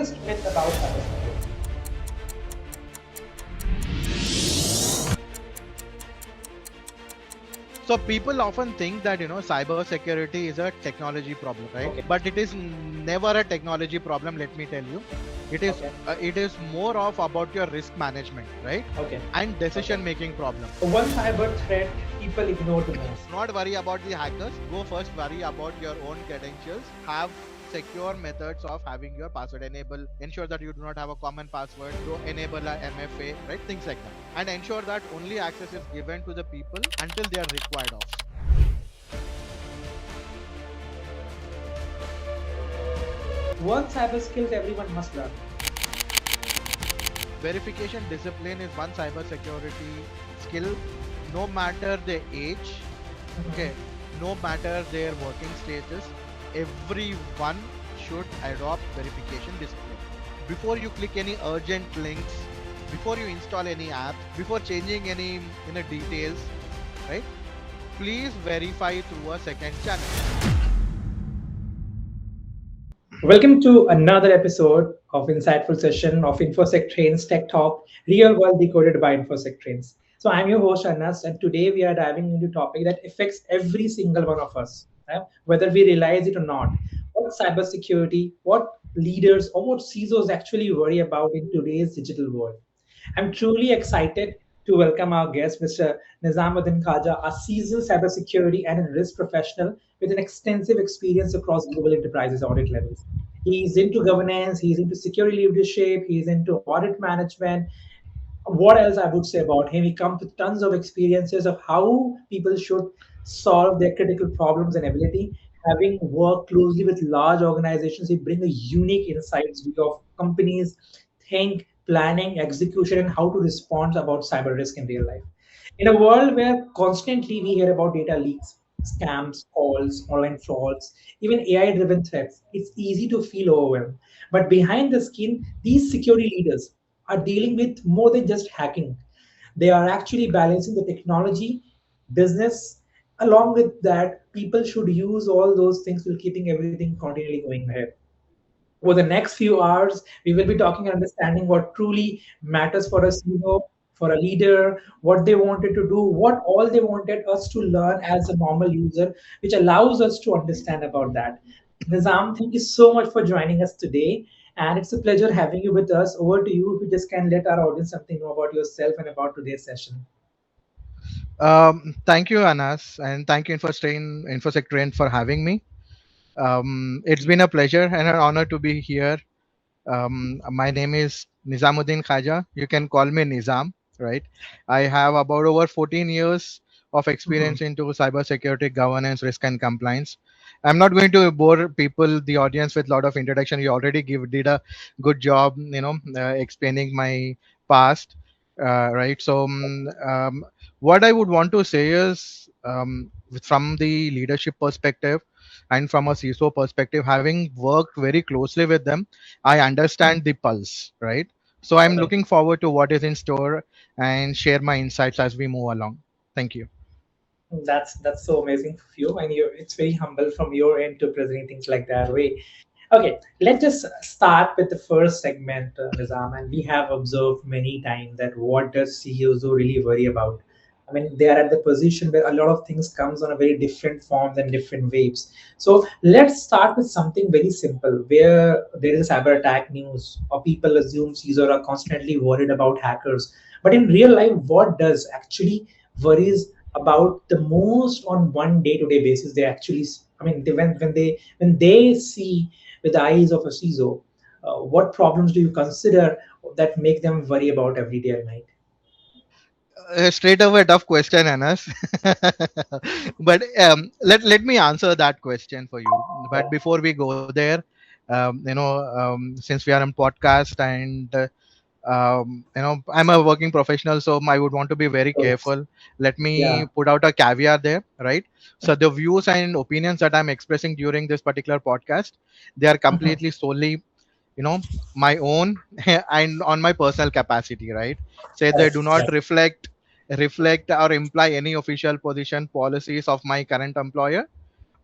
biggest myth about cybersecurity? So people often think that cyber security is a technology problem, right? Okay. But it is never a technology problem. Let me tell you, it is more of about your risk management, right? Okay. And decision making problem. One cyber threat people ignore the most. Not worry about the hackers. Go first worry about your own credentials. Have secure methods of having your password enable. Ensure that you do not have a common password. To enable a MFA, right? Things like that. And ensure that only access is given to the people until they are required of. One cyber skills everyone must learn. Verification discipline is one cyber security skill, no matter the age, okay, no matter their working status, everyone should adopt verification discipline. Before you click any urgent links, before you install any app, before changing any details, right? Please verify through a second channel. Welcome to another episode of insightful session of InfosecTrain's Tech Talk, real world decoded by InfosecTrains. So I'm your host Anas, and today we are diving into a topic that affects every single one of us, whether we realize it or not. What cybersecurity, what leaders or what CISOs actually worry about in today's digital world. I'm truly excited to welcome our guest, Mr. Nizamuddin Khaja, a seasoned cybersecurity and risk professional with an extensive experience across global enterprises audit levels. He's into governance, he's into security leadership, he's into audit management. What else I would say about him? He comes with tons of experiences of how people should solve their critical problems and ability. Having worked closely with large organizations, he brings a unique insights view of companies, think, planning, execution, and how to respond about cyber risk in real life. In a world where constantly we hear about data leaks, scams, calls, online frauds, even AI driven threats, it's easy to feel overwhelmed. But behind the skin, these security leaders are dealing with more than just hacking. They are actually balancing the technology, business. Along with that, people should use all those things while keeping everything continually going ahead. Over the next few hours, we will be talking and understanding what truly matters for a CEO, for a leader, what they wanted to do, what all they wanted us to learn as a normal user, which allows us to understand about that. Nizam, thank you so much for joining us today. And it's a pleasure having you with us. Over to you if you just can let our audience something know about yourself and about today's session. Thank you, Anas, and thank you, InfosecTrain, for having me. It's been a pleasure and an honor to be here. My name is Nizamuddin Khaja. You can call me Nizam, right? I have about over 14 years of Mhm. experience into cybersecurity, governance, risk, and compliance. I'm not going to bore people, the audience, with a lot of introduction. You already did a good job, explaining my past, right? So, what I would want to say is, from the leadership perspective and from a CISO perspective, having worked very closely with them, I understand the pulse, right? So I'm Correct. looking forward to what is in store and share my insights as we move along. Thank you. That's so amazing for you, and it's very humble from your end to presenting things like that way. Okay, let's just start with the first segment, Nizam. And we have observed many times that what does CEOs really worry about? I mean, they are at the position where a lot of things comes on a very different forms and different waves. So let's start with something very simple, where there is a cyber attack news, or people assume CEOs are constantly worried about hackers. But in real life, what does actually worries about the most on one day-to-day basis? They actually, I mean, when they see with the eyes of a CISO, what problems do you consider that make them worry about every day and night? Straight away, tough question, Anas. But let me answer that question for you. But before we go there, since we are on podcast and I'm a working professional, so I would want to be very Yes. careful. Let Yeah. me put out a caveat there, right? So the views and opinions that I'm expressing during this particular podcast, they are Mhm. completely solely my own and on my personal capacity, right? Say they do Yes. not Yes. reflect or imply any official position policies of my current employer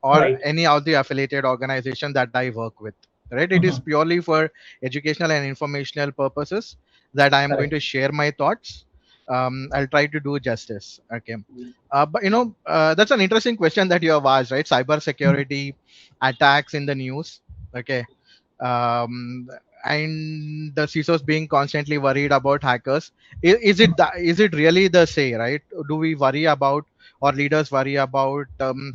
or Right. any of the affiliated organization that I work with. right? It is purely for educational and informational purposes that I am going Correct. to share my thoughts. I'll try to do justice. Okay. But that's an interesting question that you have asked, right? Cyber security attacks in the news. Okay. um, and the CISOs being constantly worried about hackers. Is it really the say, right? Do we worry about, or leaders worry about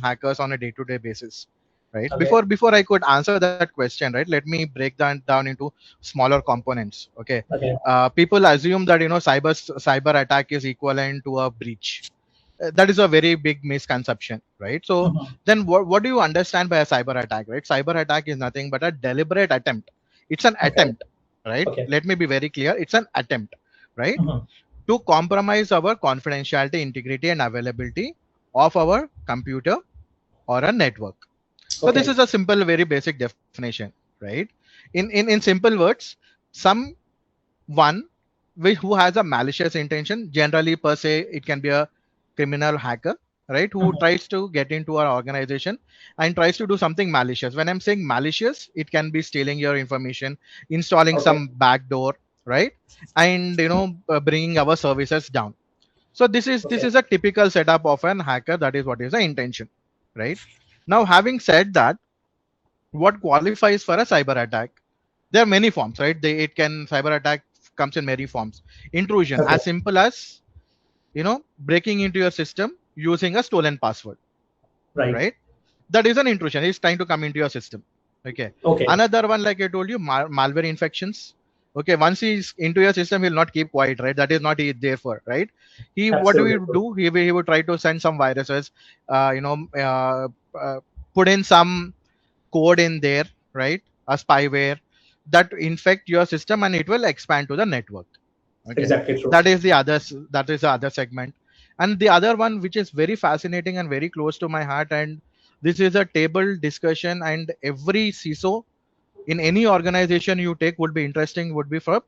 hackers on a day-to-day basis, right? Okay. Before I could answer that question, right? Let me break that down into smaller components. Okay. Okay. People assume that cyber attack is equivalent to a breach. That is a very big misconception, right? So then what do you understand by a cyber attack, right? Cyber attack is nothing but a deliberate attempt. It's an Okay. attempt, right? Okay. Let me be very clear. It's an attempt, right? Mhm. To compromise our confidentiality, integrity, and availability of our computer or a network. So this Okay. is a simple, very basic definition, right? In simple words, someone who has a malicious intention, generally per se, it can be a criminal hacker, right? Who Mhm. tries to get into our organization and tries to do something malicious. When I'm saying malicious, it can be stealing your information, installing Okay. some backdoor, right? And bringing our services down. So this Okay. is a typical setup of an hacker. That is what is the intention, right? Now, having said that, what qualifies for a cyber attack? There are many forms, right? It can cyber attack comes in many forms. Intrusion, Okay. as simple as breaking into your system using a stolen password, Right. right? That is an intrusion. He's trying to come into your system. Okay. Okay. Another one, like I told you, malware infections. Okay, once he's into your system, he'll not keep quiet, right? That is not he there for, right? What do Absolutely he true. do? He would try to send some viruses, uh, you know, uh, put in some code in there, right? A spyware that infect your system and it will expand to the network. Okay, Exactly true. that is the other segment. And the other one, which is very fascinating and very close to my heart, and this is a table discussion, and every CISO in any organization you take would be interesting, would be for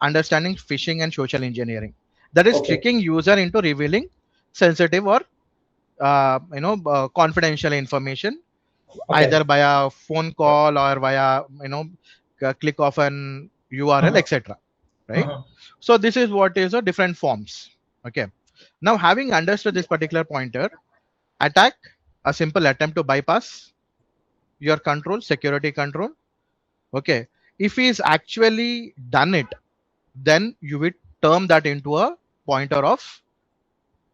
understanding phishing and social engineering. That is Okay. tricking user into revealing sensitive or confidential information, Okay. either via phone call or via click of an URL, Mhm. etc. Right? Mhm. So this is what is a different forms. Okay. Now, having understood this particular pointer, attack, a simple attempt to bypass your control, security control. Okay. If he's actually done it, then you will term that into a pointer of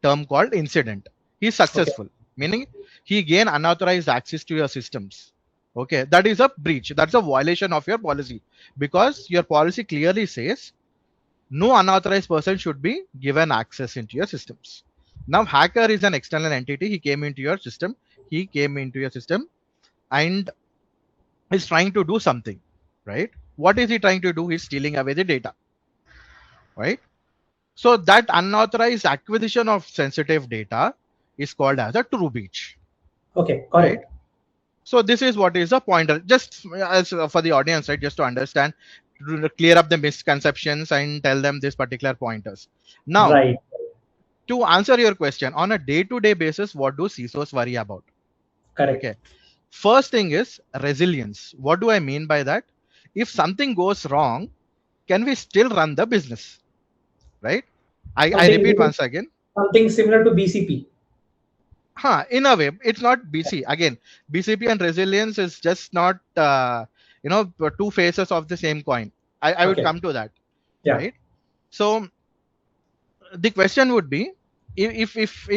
term called incident. He's Okay. successful, meaning he gain unauthorized access to your systems. Okay, that is a breach. That's a violation of your policy, because your policy clearly says no unauthorized person should be given access into your systems. Now, hacker is an external entity. He came into your system. He came into your system and is trying to do something, right? What is he trying to do? He's stealing away the data, right? So that unauthorized acquisition of sensitive data is called as a true breach, Okay. Got right? it. So this is what is a pointer, just as for the audience, right? Just to understand, to clear up the misconceptions and tell them this particular pointers. Now, Right. to answer your question, on a day-to-day basis, what do CISOs worry about? Correct. Okay. First thing is resilience. What do I mean by that? If something goes wrong, can we still run the business? Right? I repeat Something once again. something similar to BCP. In a way, it's not BC. Again, BCP and resilience is just not, two faces of the same coin. I would Okay. come to that, Yeah. right? So the question would be, if if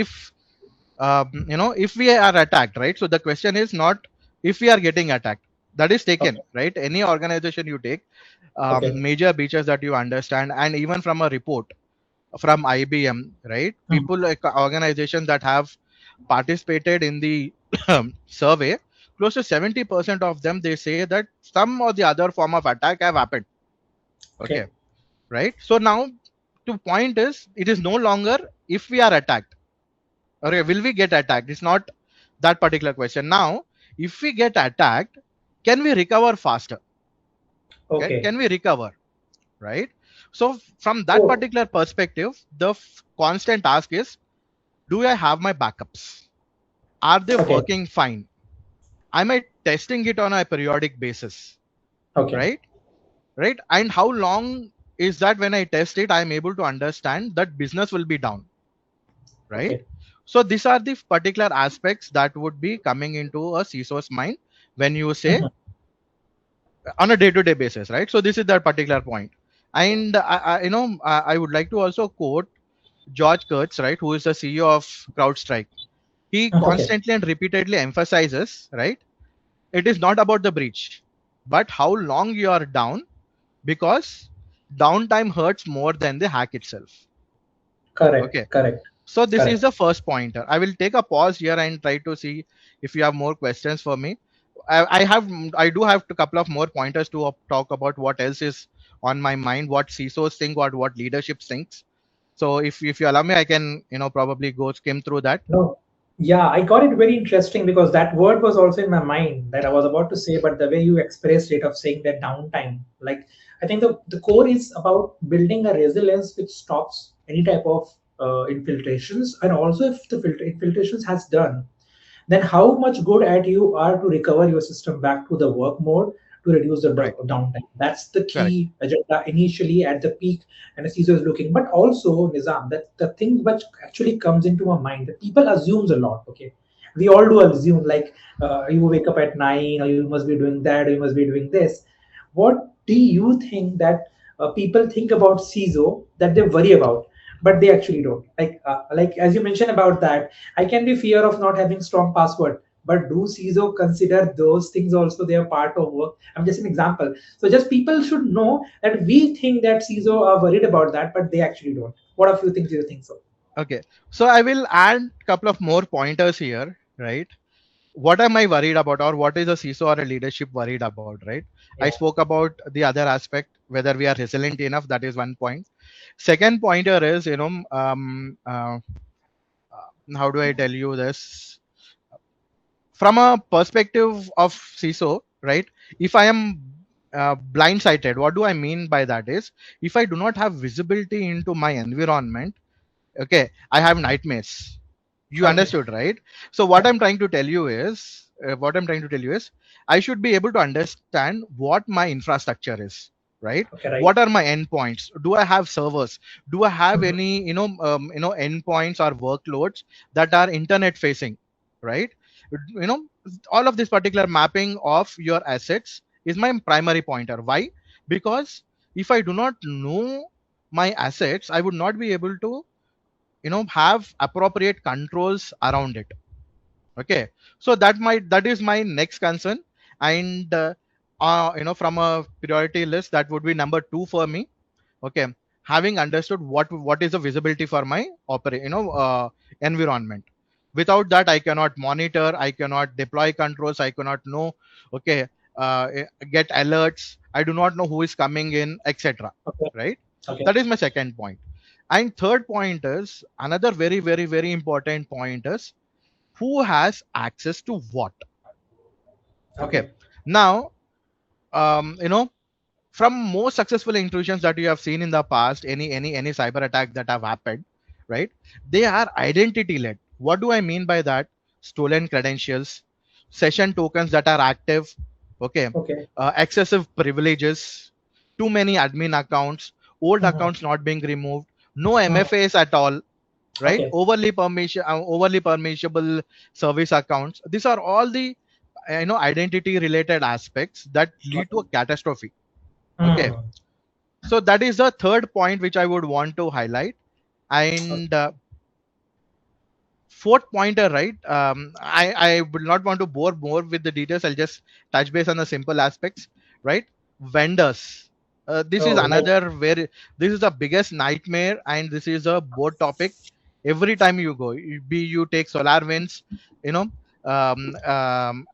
we are attacked, right? So the question is not if we are getting attacked. That is taken, Okay. right? Any organization you take, Okay. major breaches that you understand, and even from a report from IBM, right? Mhm. People like organizations that have participated in the survey, close to 70% of them, they say that some or the other form of attack have happened. Okay, Okay. right? So now, to point is, it is no longer if we are attacked. Okay, will we get attacked? It's not that particular question. Now, if we get attacked, can we recover faster? Okay. Can we recover? Right? So from that Oh. particular perspective, the constant ask is, do I have my backups? Are they Okay. working fine? Am I testing it on a periodic basis? Okay. right? Right. And how long is that when I test it, I'm able to understand that business will be down, right? Okay. So these are the particular aspects that would be coming into a CISO's mind when you say Mhm. on a day-to-day basis, right? So this is that particular point. And I would like to also quote George Kurtz, right, who is the CEO of CrowdStrike. He Okay. constantly and repeatedly emphasizes, right, it is not about the breach, but how long you are down, because downtime hurts more than the hack itself. Correct. Okay. Correct. So this is Correct. the first pointer. I will take a pause here and try to see if you have more questions for me. I do have a couple of more pointers to talk about what else is on my mind, what CISOs think, what leadership thinks. So if you allow me, I can probably go skim through that. No, yeah, I got it very interesting because that word was also in my mind that I was about to say, but the way you expressed it of saying that downtime, like I think the core is about building a resilience which stops any type of infiltrations, and also if the infiltrations has done, then how much good at you are to recover your system back to the work mode to reduce the Right. downtime. That's the Correct. key agenda initially at the peak, and the CISO is looking. But also, Nizam, that the thing which actually comes into my mind, that people assumes a lot. Okay, we all do assume like you wake up at 9, or you must be doing that, or you must be doing this. What do you think that people think about CISO that they worry about, but they actually don't? Like as you mentioned about that, I can be fear of not having strong password. But do CISO consider those things also they are part of work? I'm just an example. So just people should know that we think that CISO are worried about that, but they actually don't. What a few things you think so? Okay. So I will add a couple of more pointers here, right? What am I worried about, or what is a CISO or a leadership worried about, right? I Yeah. spoke about the other aspect, whether we are resilient enough. That is one point. Second pointer is, how do I tell you this? From a perspective of CISO, right? If I am blindsided, what do I mean by that is, if I do not have visibility into my environment, okay, I have nightmares. You Okay. understood, right? So Yeah. what I'm trying to tell you is, I should be able to understand what my infrastructure is, right? Okay. Right. What are my endpoints? Do I have servers? Do I have Mhm. any endpoints or workloads that are internet facing, right? you know all of this particular mapping of your assets is my primary pointer. Why? Because if I do not know my assets, I would not be able to have appropriate controls around it. Okay. So that is my next concern. And from a priority list, that would be number 2 for me. Okay. Having understood what is the visibility for my environment. Without that, I cannot monitor, I cannot deploy controls, I cannot know. Okay. Get alerts, I do not know who is coming in, etc. Okay. Right. Okay. That is my second point. And third point is another very, very, very important point is, who has access to what. Okay. Okay. Now, um, you know from most successful intrusions that you have seen in the past, any cyber attack that have happened, right? They are identity led. What do I mean by that? Stolen credentials, session tokens that are active, okay, Okay. excessive privileges, too many admin accounts, old Mhm. accounts not being removed, no Mhm. MFAs at all, right? Okay. Overly permissible service accounts. These are all the identity related aspects that lead to a Okay. catastrophe. Okay. Mm. So that is the third point which I would want to highlight. Okay. And fourth pointer, right? I will not want to bore more with the details. I'll just touch base on the simple aspects, right? Vendors. This is Oh, like. another very, this is the biggest nightmare, and this is a board topic. Every time you go, you take SolarWinds, you know,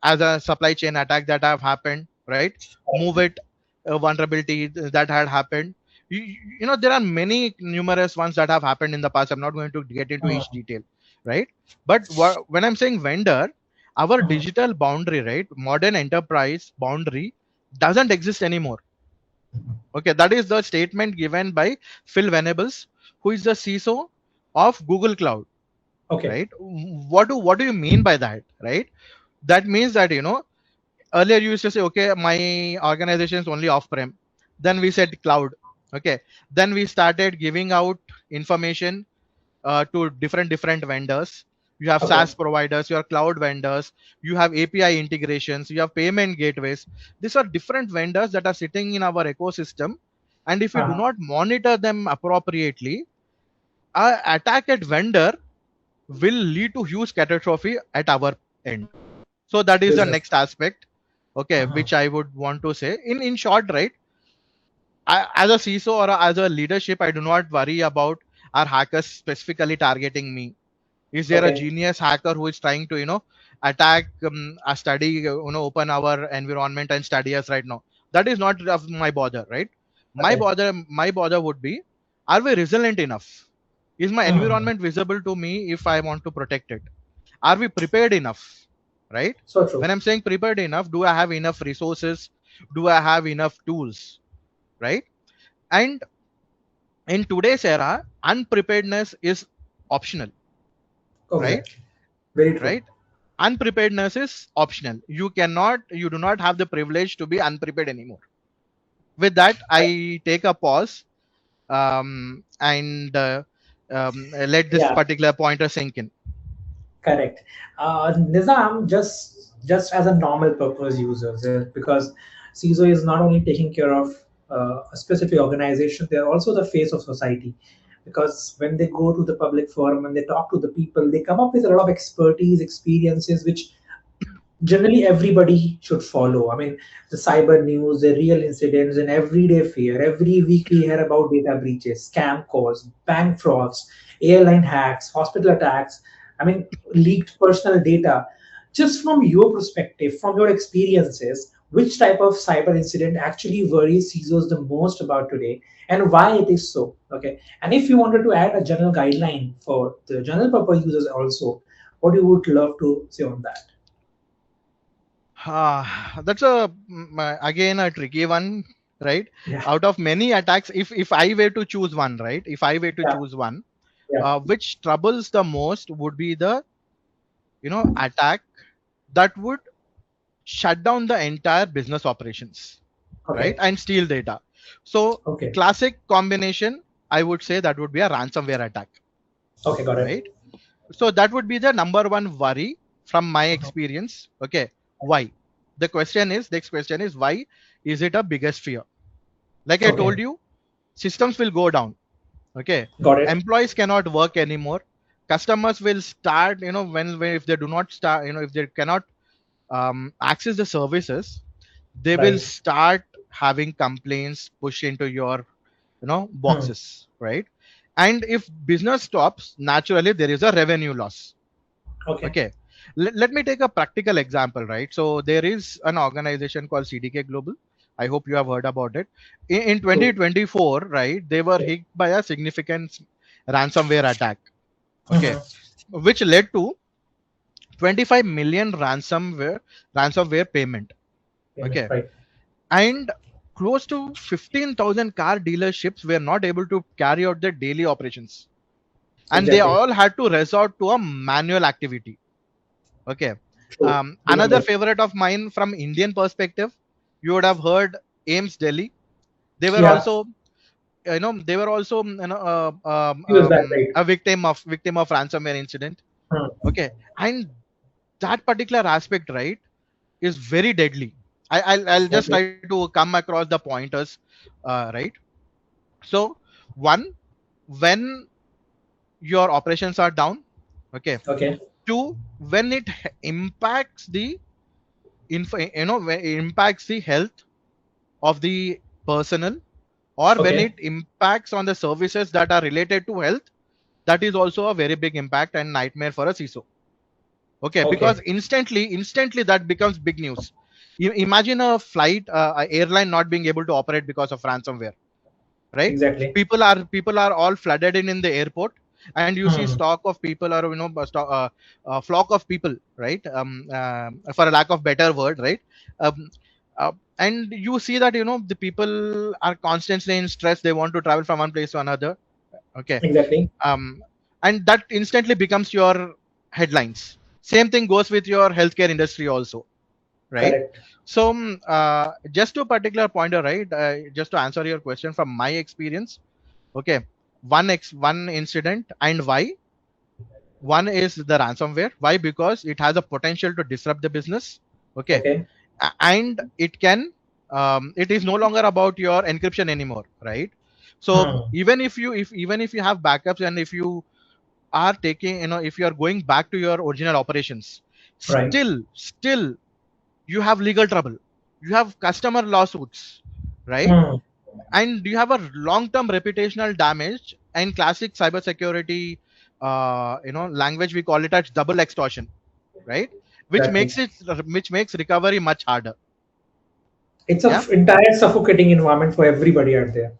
as a supply chain attack that have happened, right? Move it, vulnerability that had happened. You, there are many numerous ones that have happened in the past. I'm not going to get into each Mm. detail, right? But when I'm saying vendor, our Mhm. digital boundary, right, modern enterprise boundary doesn't exist anymore. Okay, that is the statement given by Phil Venables, who is the CISO of Google Cloud, Okay. right? What do you mean by that, right? That means that earlier you used to say, okay, my organization is only off-prem. Then we said cloud. Okay. Then we started giving out information to different vendors. You have Okay. SaaS providers, you have cloud vendors, you have API integrations, you have payment gateways. These are different vendors that are sitting in our ecosystem. And if we do Uh-huh. not monitor them appropriately, our attack at vendor will lead to huge catastrophe at our end. So that is the Business. next aspect, okay, Uh-huh. which I would want to say. In short, right, as a CISO or as a leadership, I do not worry about our hackers specifically targeting me. Is there a Okay. genius hacker who is trying to, attack a study, open our environment and study us right now? That is not of my bother, right? My Okay. bother would be, are we resilient enough? Is my Hmm. environment visible to me if I want to protect it? Are we prepared enough, right? So When true. I'm saying prepared enough, do I have enough resources? Do I have enough tools, right? And in today's era, unpreparedness is optional, right? Okay. Very true. Right? Unpreparedness is optional. You do not have the privilege to be unprepared anymore. With that, I take a pause, and let this Yeah. particular pointer sink in. Correct. Nizam, just as a normal purpose user, because CISO is not only taking care of a specific organization, they are also the face of society. Because when they go to the public forum and they talk to the people, they come up with a lot of expertise, experiences, which generally everybody should follow. I mean, the cyber news, the real incidents, and everyday fear. Every week we hear about data breaches, scam calls, bank frauds, airline hacks, hospital attacks. I mean, leaked personal data. Just from your perspective, from your experiences, which type of cyber incident actually worries CISOs the most about today, and why it is so? Okay. And if you wanted to add a general guideline for the general purpose users also, what you would love to say on that? That's a again a tricky one, right? Yeah. Out of many attacks, if I were to choose one, right? If I were to Yeah. choose one, Yeah. which troubles the most would be the attack that would shut down the entire business operations, right, Okay. and steal data. So Okay. classic combination, I would say that would be a ransomware attack, Okay. Got it. right? So that would be the number one worry from my Mhm. experience. Okay, why? Next question is, why is it a biggest fear? Like I Okay. told you, systems will go down. Okay, Got it. employees cannot work anymore. Customers will start, when if they do not start, if they cannot access the services, they will Right. start having complaints push into your Hmm. boxes, right? And if business stops, naturally there is a revenue loss. Okay. Okay, let me take a practical example, right? So there is an organization called CDK Global. I hope you have heard about it. In True. 2024, right, they were Yeah. hit by a significant ransomware attack, okay, Mhm. which led to 25 million ransomware payment, Payment. okay, Right. and close to 15,000 car dealerships were not able to carry out their daily operations, and they Exactly. all had to resort to a manual activity. Okay. True. Another Remember. favorite of mine from Indian perspective, you would have heard Ames Delhi. They were Yeah. also, He was that right. a victim of ransomware incident. Hmm. Okay, and that particular aspect, right, is very deadly. I'll just Okay. try to come across the pointers, right. So one, when your operations are down, okay. Okay. Two, when it impacts the when it impacts the health of the personnel, or when Okay. it impacts on the services that are related to health, that is also a very big impact and nightmare for a CISO. Okay, because Okay. instantly that becomes big news. Imagine a flight, a airline not being able to operate because of ransomware, right? Exactly. People are all flooded in the airport, and you see Hmm. stock of people, or flock of people, right? For a lack of better word, right? um, and you see that the people are constantly in stress, they want to travel from one place to another, okay. Exactly. um, and that instantly becomes your headlines. Same thing goes with your healthcare industry also, right? Correct. So just to a particular pointer, right? Just to answer your question from my experience, okay, one incident and why. One is the ransomware. Why? Because it has a potential to disrupt the business. Okay, Okay. and it can it is no longer about your encryption anymore, right? So Hmm. even if you have backups, and if you are taking, if you are going back to your original operations, Right. still you have legal trouble, you have customer lawsuits, right? Hmm. And you have a long-term reputational damage. And classic cybersecurity language, we call it as double extortion, right? which Exactly. makes it which makes recovery much harder. It's a Yeah, entire suffocating environment for everybody out there.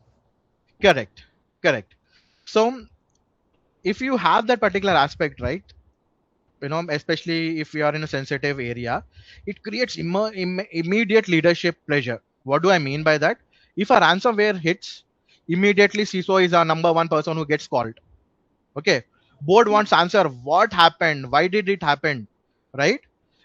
correct, correct. So if you have that particular aspect, right, especially if you are in a sensitive area, it creates immediate leadership pressure. What do I mean by that? If a ransomware hits, immediately CISO is our number one person who gets called. Okay, board wants answer, what happened, why did it happen, right?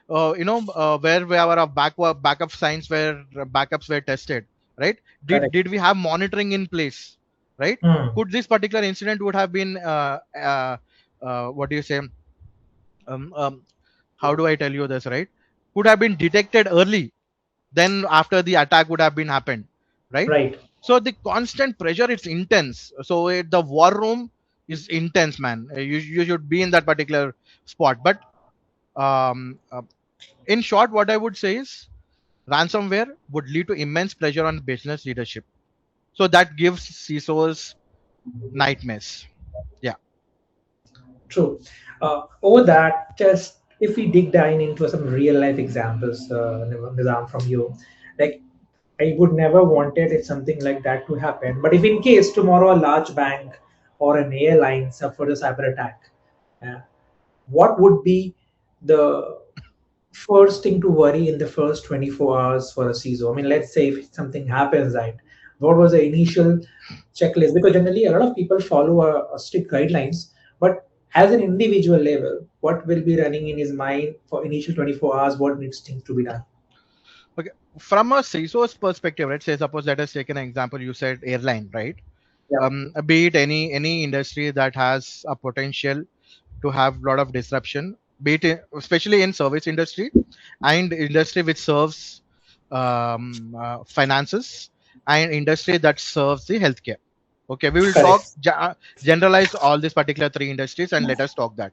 Where our backup signs where backups were tested, right? did Correct. did we have monitoring in place, right? Hmm. Could this particular incident would have been what do you say, um, um, how do I tell you this, right? Could have been detected early, then after the attack would have been happened, right? Right. So the constant pressure, it's intense. So the war room is intense, man. You should be in that particular spot. But um, uh, in short, what I would say is ransomware would lead to immense pressure on business leadership. So that gives CISOs nightmares. Yeah. True. Over that, just if we dig down into some real life examples, Nizam, from you, like I would never wanted it something like that to happen. But if in case tomorrow a large bank or an airline suffered a cyber attack, uh, what would be the first thing to worry in the first 24 hours for a CISO? I mean, let's say if something happens, right? What was the initial checklist? Because generally, a lot of people follow a strict guidelines, but as an individual level, what will be running in his mind for initial 24 hours? What needs things to be done? Okay. From a CISO's perspective, let's say suppose let us take an example. You said airline, right? Yeah, Be it any industry that has a potential to have a lot of disruption, be it especially in service industry and industry which serves finances, and industry that serves the healthcare. Okay, we will talk correct. generalize all these particular three industries and let us talk that.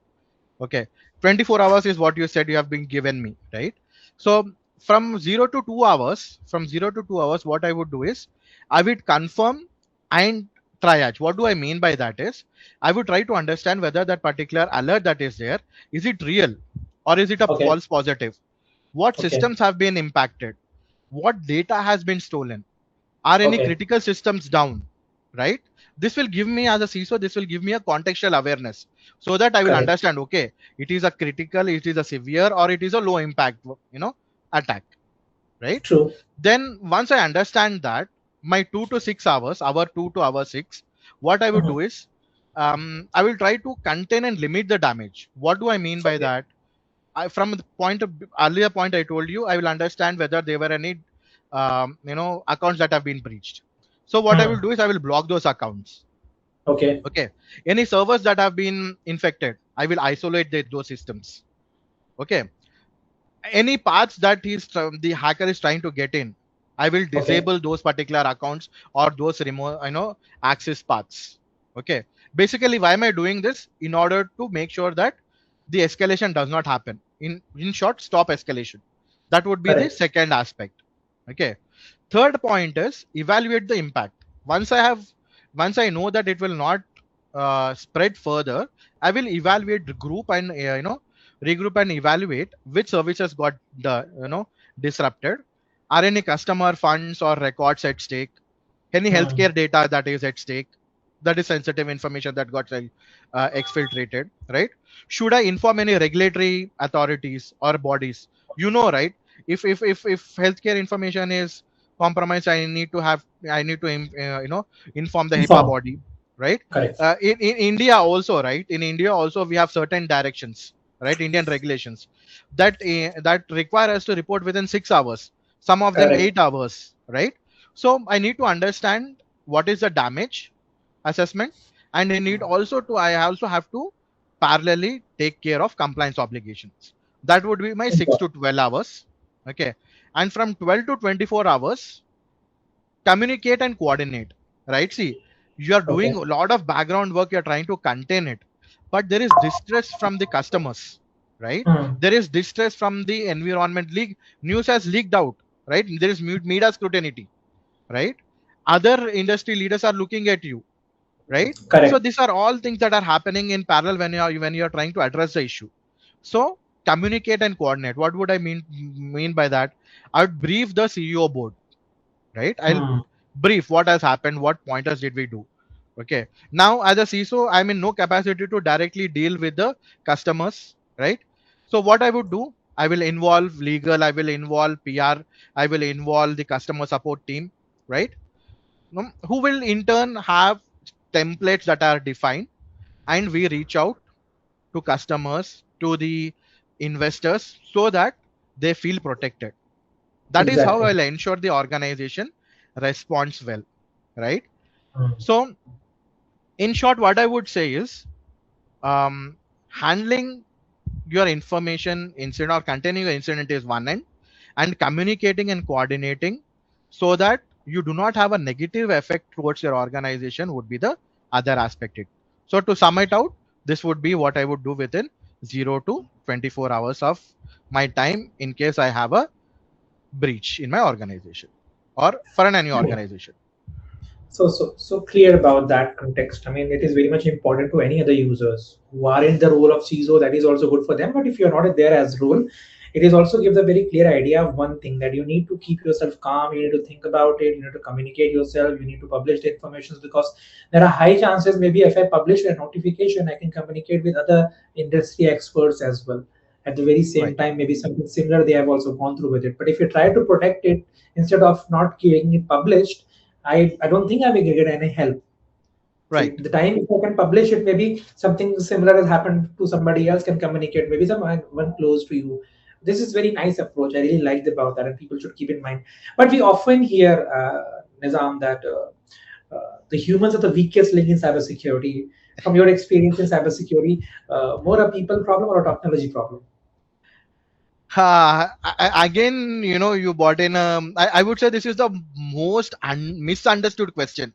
Okay, 24 hours is what you said you have been given me, right? So from 0 to 2 hours, what I would do is I would confirm and triage. What do I mean by that is I would try to understand whether that particular alert that is there, is it real or is it a Okay, false positive? What okay, systems have been impacted? What data has been stolen? Are any okay, critical systems down, right? This will give me, as a CISO, this will give me a contextual awareness, so that I will correct. understand, okay, it is a critical, it is a severe, or it is a low impact, attack, right? True. Then once I understand that, my 2 to 6 hours, hour 2 to hour 6, what I would Mhm. do is I will try to contain and limit the damage. What do I mean by Okay, that? From the point of earlier point I told you, I will understand whether there were any accounts that have been breached. So what I will hmm. do is I will block those accounts. Okay, Okay, any servers that have been infected, I will isolate those systems. Okay, any paths that the hacker is trying to get in, I will okay, disable those particular accounts or those remote access paths. Okay, basically why am I doing this? In order to make sure that the escalation does not happen. In short, stop escalation. That would be the correct, second aspect. Okay, third point is evaluate the impact. Once I know that it will not spread further, I will evaluate the group and regroup and evaluate which services got the disrupted. Are any customer funds or records at stake? Any hmm. healthcare data that is at stake, that is sensitive information that got exfiltrated, right? Should I inform any regulatory authorities or bodies? Right? If healthcare information is compromised, I need to inform the HIPAA Inform. body, right? Correct. In India also, right? In India also we have certain directions. right? Indian regulations that require us to report within 6 hours, some of them Correct. 8 hours, right? So I need to understand what is the damage assessment, and I also have to parallelly take care of compliance obligations. That would be my 6 to 12 hours. Okay. And from 12 to 24 hours, communicate and coordinate, right? See, you are doing Okay. a lot of background work, you're trying to contain it, but there is distress from the customers, right? Hmm. There is distress from the environment. Leak news has leaked out, right? There is media scrutiny, right? Other industry leaders are looking at you, right? So Correct. these are all things that are happening in parallel when you are trying to address the issue. So communicate and coordinate. What would I mean by that? I would brief the CEO board, right? I'll Hmm. brief what has happened, what pointers did we do. Okay. Now, as a CISO, I'm in no capacity to directly deal with the customers, right? So what I would do, I will involve legal, I will involve PR, I will involve the customer support team, right? Who will in turn have templates that are defined, and we reach out to customers, to the investors, so that they feel protected. That is how Exactly. I'll ensure the organization responds well, right? Hmm. So, in short, what I would say is handling your information incident or containing your incident is one end, and communicating and coordinating so that you do not have a negative effect towards your organization would be the other aspect. So, to sum it out, this would be what I would do within 0 to 24 hours of my time in case I have a breach in my organization or for any organization. So clear about that context. I mean, it is very much important to any other users who are in the role of CISO. That is also good for them. But if you're not there as role, it is also gives a very clear idea of one thing, that you need to keep yourself calm. You need to think about it. You need to communicate yourself. You need to publish the information, because there are high chances maybe if I publish a notification, I can communicate with other industry experts as well. At the very same Right. time, maybe something similar they have also gone through with it. But if you try to protect it instead of not getting it published, I don't think I will get any help. So Right. the time if I can publish it, maybe something similar has happened to somebody else can communicate, maybe someone one close to you. This is very nice approach. I really liked about that, and people should keep in mind. But we often hear, Nizam, that the humans are the weakest link in cybersecurity. From your experience in cybersecurity, more a people problem or a technology problem? Again, you brought in. I would say this is the most misunderstood question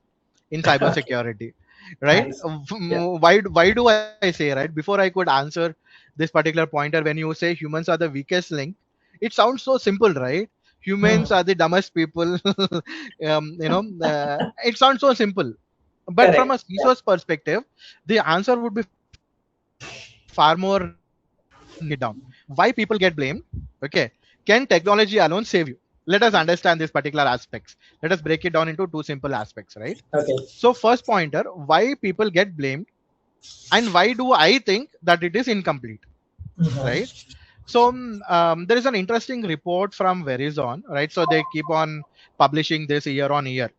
in cybersecurity, right? Nice. Yeah. Why do I say, right? Before I could answer this particular pointer, when you say humans are the weakest link, it sounds so simple, right? Humans Hmm. are the dumbest people. It sounds so simple. But from Correct. a CISO's perspective, the answer would be far more neat down. Why people get blamed? Okay. Can technology alone save you? Let us understand these particular aspects. Let us break it down into two simple aspects, right? So, Okay. first pointer, why people get blamed, and why do I think that it is incomplete, right? Mhm. So, there is an interesting report from Verizon, right? So, they keep on publishing this year on year.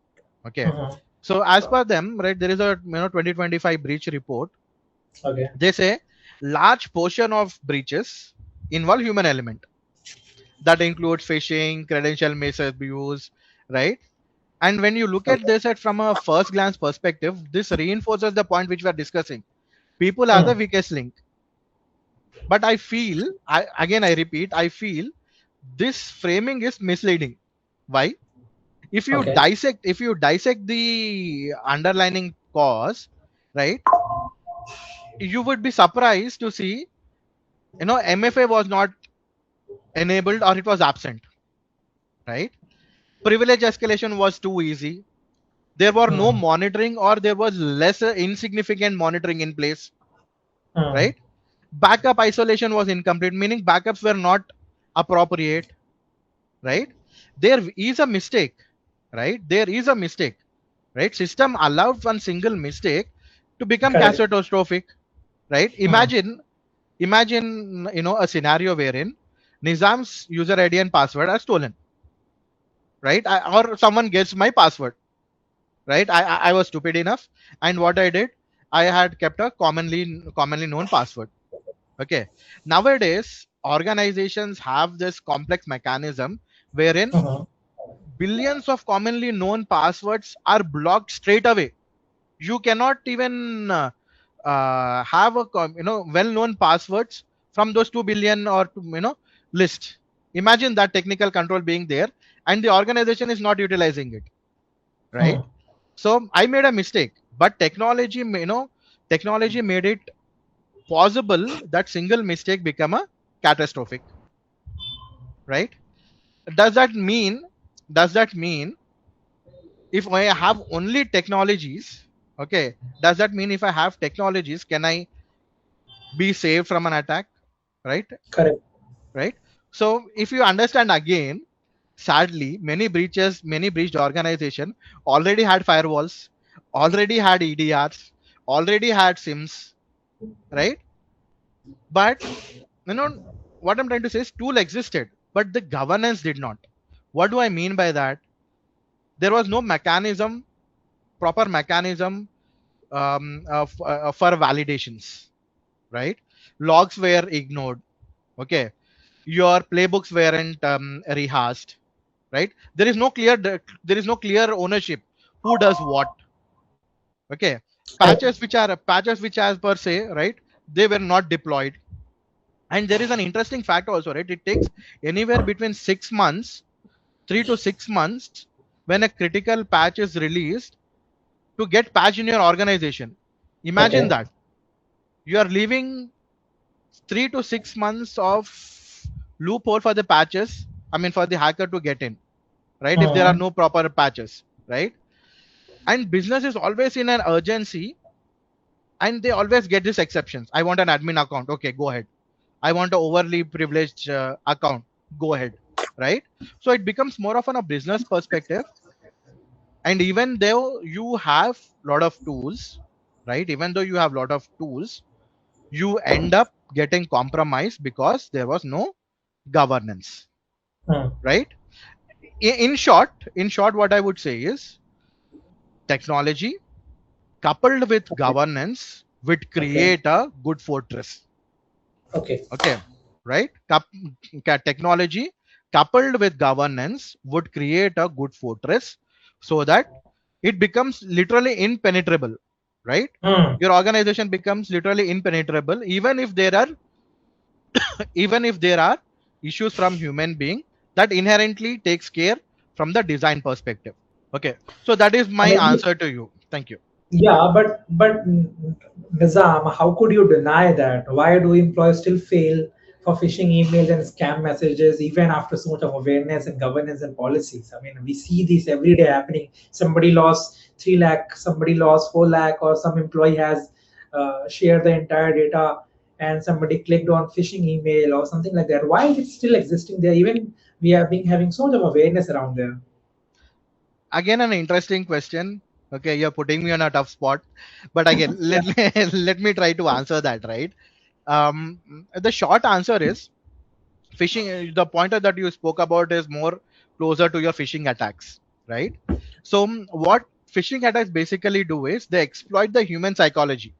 Okay. Mhm. So, as per them, right, there is a 2025 breach report. Okay. They say large portion of breaches involve human element. That includes phishing, credential misabuse, right? And when you look at Okay. this from a first glance perspective, this reinforces the point which we are discussing. People are the Hmm. weakest link. But I repeat, I feel this framing is misleading. Why? Okay. If you dissect the underlining cause, right, you would be surprised to see, MFA was not enabled or it was absent, right? Privilege escalation was too easy. There were no Hmm. monitoring, or there was less insignificant monitoring in place, Hmm. right? Backup isolation was incomplete, meaning backups were not appropriate, right? There is a mistake, right? There is a mistake, right? System allowed one single mistake to become Correct. catastrophic, right? Hmm. Imagine, a scenario wherein Nizam's user ID and password are stolen, right? Or someone gets my password, right? I was stupid enough, and what I did, I had kept a commonly known password, Okay. Nowadays, organizations have this complex mechanism wherein Uh-huh. billions of commonly known passwords are blocked straight away. You cannot even have a well-known passwords from those 2 billion or list. Imagine that technical control being there, and the organization is not utilizing it, right? Hmm. So I made a mistake, but technology made it possible that single mistake become a catastrophic, right? Does that mean does that mean if I have only technologies, okay, does that mean if I have technologies, can I be saved from an attack, right? Correct. Right. So if you understand again, sadly, many breached organization already had firewalls, already had EDRs, already had SIMs, right? But you know what I'm trying to say is tool existed, but the governance did not. What do I mean by that? There was no mechanism, proper mechanism for validations, right? Logs were ignored. Okay, your playbooks weren't rehearsed, right? There is no clear ownership. Who does what? Okay, Correct. patches which as per se, right? They were not deployed. And there is an interesting fact also, right? It takes anywhere between 6 months, 3 to 6 months, when a critical patch is released to get patch in your organization. Imagine Okay. that you are leaving 3 to 6 months of loophole for the patches. I mean, for the hacker to get in, right? If there are Hmm. no proper patches, right? And business is always in an urgency, and they always get these exceptions. I want an admin account. Okay, go ahead. I want an overly privileged account. Go ahead, right? So it becomes more of a business perspective. And even though you have a lot of tools, right? Even though you have a lot of tools, you end up getting compromised because there was no governance, Hmm. right? In short, what I would say is technology coupled with Okay. governance would Okay. create a good fortress. Okay. Okay, right? Technology coupled with governance would create a good fortress so that it becomes literally impenetrable, right? Hmm. Your organization becomes literally impenetrable, even if there are issues from human being that inherently takes care from the design perspective. Okay, so that is I my mean, answer to you. Thank you. yeah, but Nizam, how could you deny that? Why do employees still fail for phishing emails and scam messages even after so much of awareness and governance and policies? I mean, we see this every day happening. Somebody lost 3 lakh, somebody lost 4 lakh, or some employee has shared the entire data and somebody clicked on phishing email or something like that. Why is it still existing there? Even we have been having so much of awareness around there. Again, an interesting question. Okay, you're putting me on a tough spot, but again, Yeah. let me let me try to answer that, right? The short answer is phishing. The pointer that you spoke about is more closer to your phishing attacks, right? So what phishing attacks basically do is they exploit the human psychology.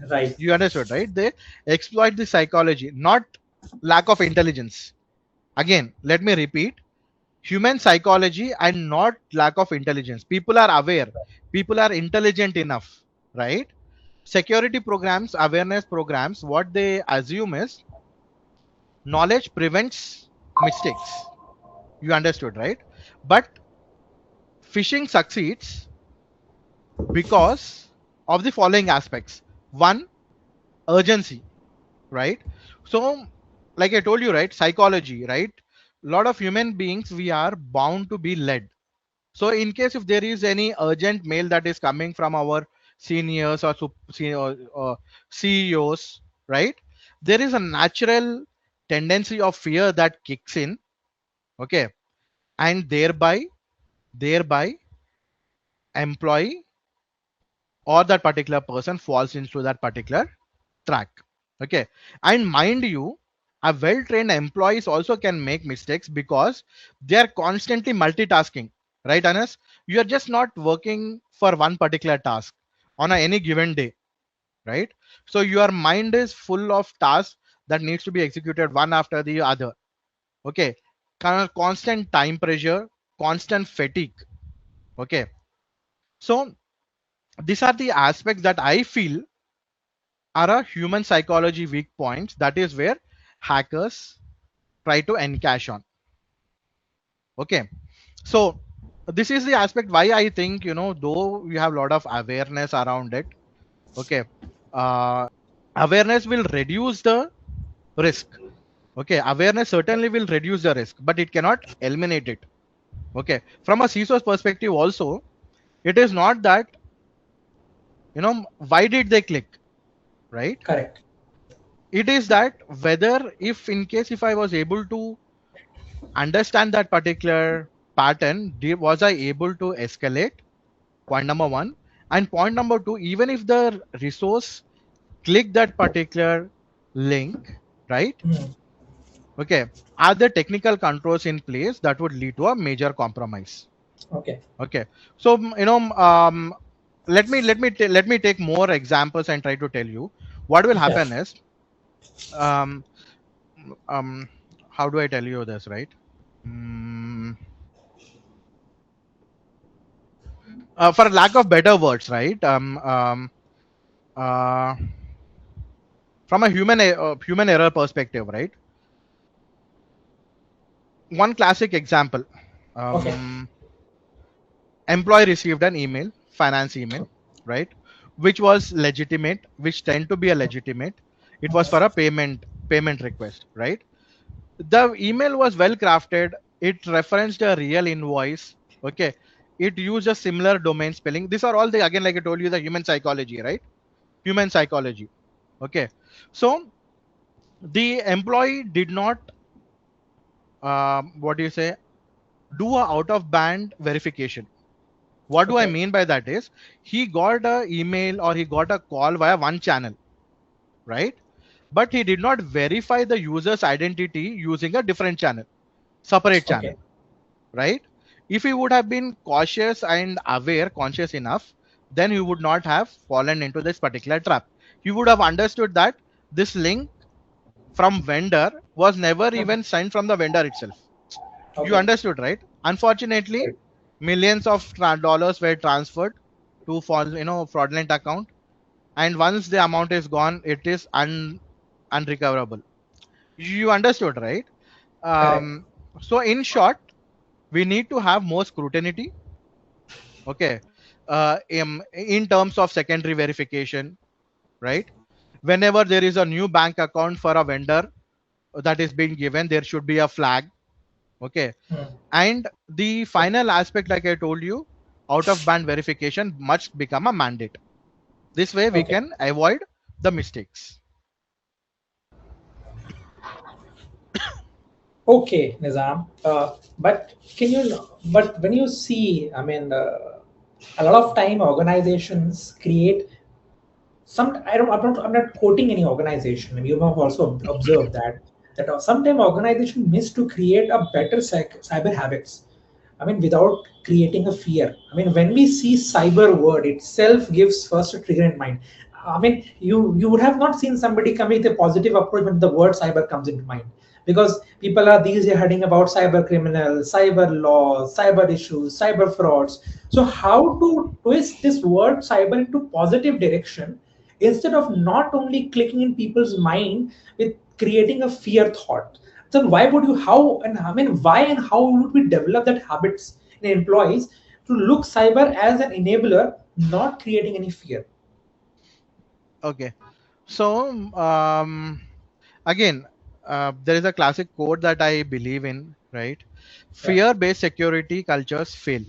Right. You understood, right? They exploit the psychology, not lack of intelligence. Again, let me repeat: human psychology and not lack of intelligence. People are aware, people are intelligent enough, right? Security programs, awareness programs, what they assume is knowledge prevents mistakes. You understood, right? But phishing succeeds because of the following aspects. One, urgency, right? So like I told you, right, psychology, right? A lot of human beings, we are bound to be led. So in case if there is any urgent mail that is coming from our seniors or CEOs, right? There is a natural tendency of fear that kicks in, okay, and thereby employee or that particular person falls into that particular track. Okay, and mind you, a well-trained employees also can make mistakes because they are constantly multitasking, right, Anas? You are just not working for one particular task on any given day. right? So your mind is full of tasks that needs to be executed one after the other. Okay, kind of constant time pressure, constant fatigue. Okay, so these are the aspects that I feel are a human psychology weak points. That is where hackers try to encash on. Okay, so this is the aspect why I think, though we have a lot of awareness around it. Okay, uh, awareness will reduce the risk. Okay, awareness certainly will reduce the risk, but it cannot eliminate it. Okay, from a CISO's perspective also, it is not that, why did they click, right? Correct. It is that whether, if in case if I was able to understand that particular pattern, was I able to escalate? Point number one. And point number two, even if the resource click that particular link, right? Hmm. Okay, are there technical controls in place that would lead to a major compromise? Okay. Okay, so let me take more examples and try to tell you what will Yeah. happen is, um, um, how do I tell you this, right? Mm, for lack of better words, right? Uh, from a human error perspective, right? One classic example: Okay. um, employee received an email, finance email, right, which was legitimate, which tend to be a legitimate. It was for a payment request, right? The email was well crafted. It referenced a real invoice. Okay, it used a similar domain spelling. These are all the, again, like I told you, the human psychology, right? Human psychology. Okay, so the employee did not, what do you say, do a out of band verification. What do I Okay. mean by that is, he got a email or he got a call via one channel, right? But he did not verify the user's identity using a different channel, separate channel, Okay. right? If he would have been cautious and aware, conscious enough, then he would not have fallen into this particular trap. He would have understood that this link from vendor was never even sent from the vendor itself. You Okay. understood, right? Unfortunately, Right. millions of dollars were transferred to fraudulent account, and once the amount is gone, it is unrecoverable. You understood, right? Correct. um, so in short, we need to have more scrutiny. Okay, in terms of secondary verification, right? Whenever there is a new bank account for a vendor that is being given, there should be a flag. Okay, Hmm. and the final aspect, like I told you, out of band verification must become a mandate. This way we Okay. can avoid the mistakes. Okay, Nizam. But can you? But when you see, I mean, a lot of time organizations create some. I'm not quoting any organization. Maybe you have also observed that sometimes organization miss to create a better cyber habits. I mean, without creating a fear. I mean, when we see cyber word itself gives first a trigger in mind. I mean, you would have not seen somebody coming with a positive approach when the word cyber comes into mind, because people are these days heading about cyber criminals, cyber laws, cyber issues, cyber frauds. So how to twist this word cyber into positive direction instead of not only clicking in people's mind with creating a fear thought? So why would you, how and I mean why and how would we develop that habits in employees to look cyber as an enabler, not creating any fear? Okay, so again, there is a classic quote that I believe in, right? Yeah. Fear based security cultures fail.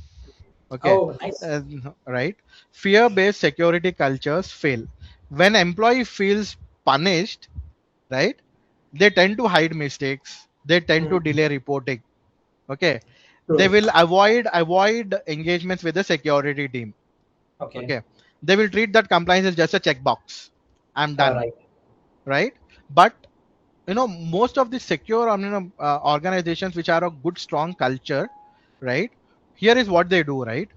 Okay, Oh, nice. uh, right? Fear based security cultures fail when employee feels punished, right? They tend to hide mistakes, they tend to Mm, delay reporting. Okay, they true. will avoid engagements with the security team. Okay. Okay, they will treat that compliance as just a checkbox. I'm All done, right. right? But most of the secure organizations which are a good strong culture, right? Here is what they do, right?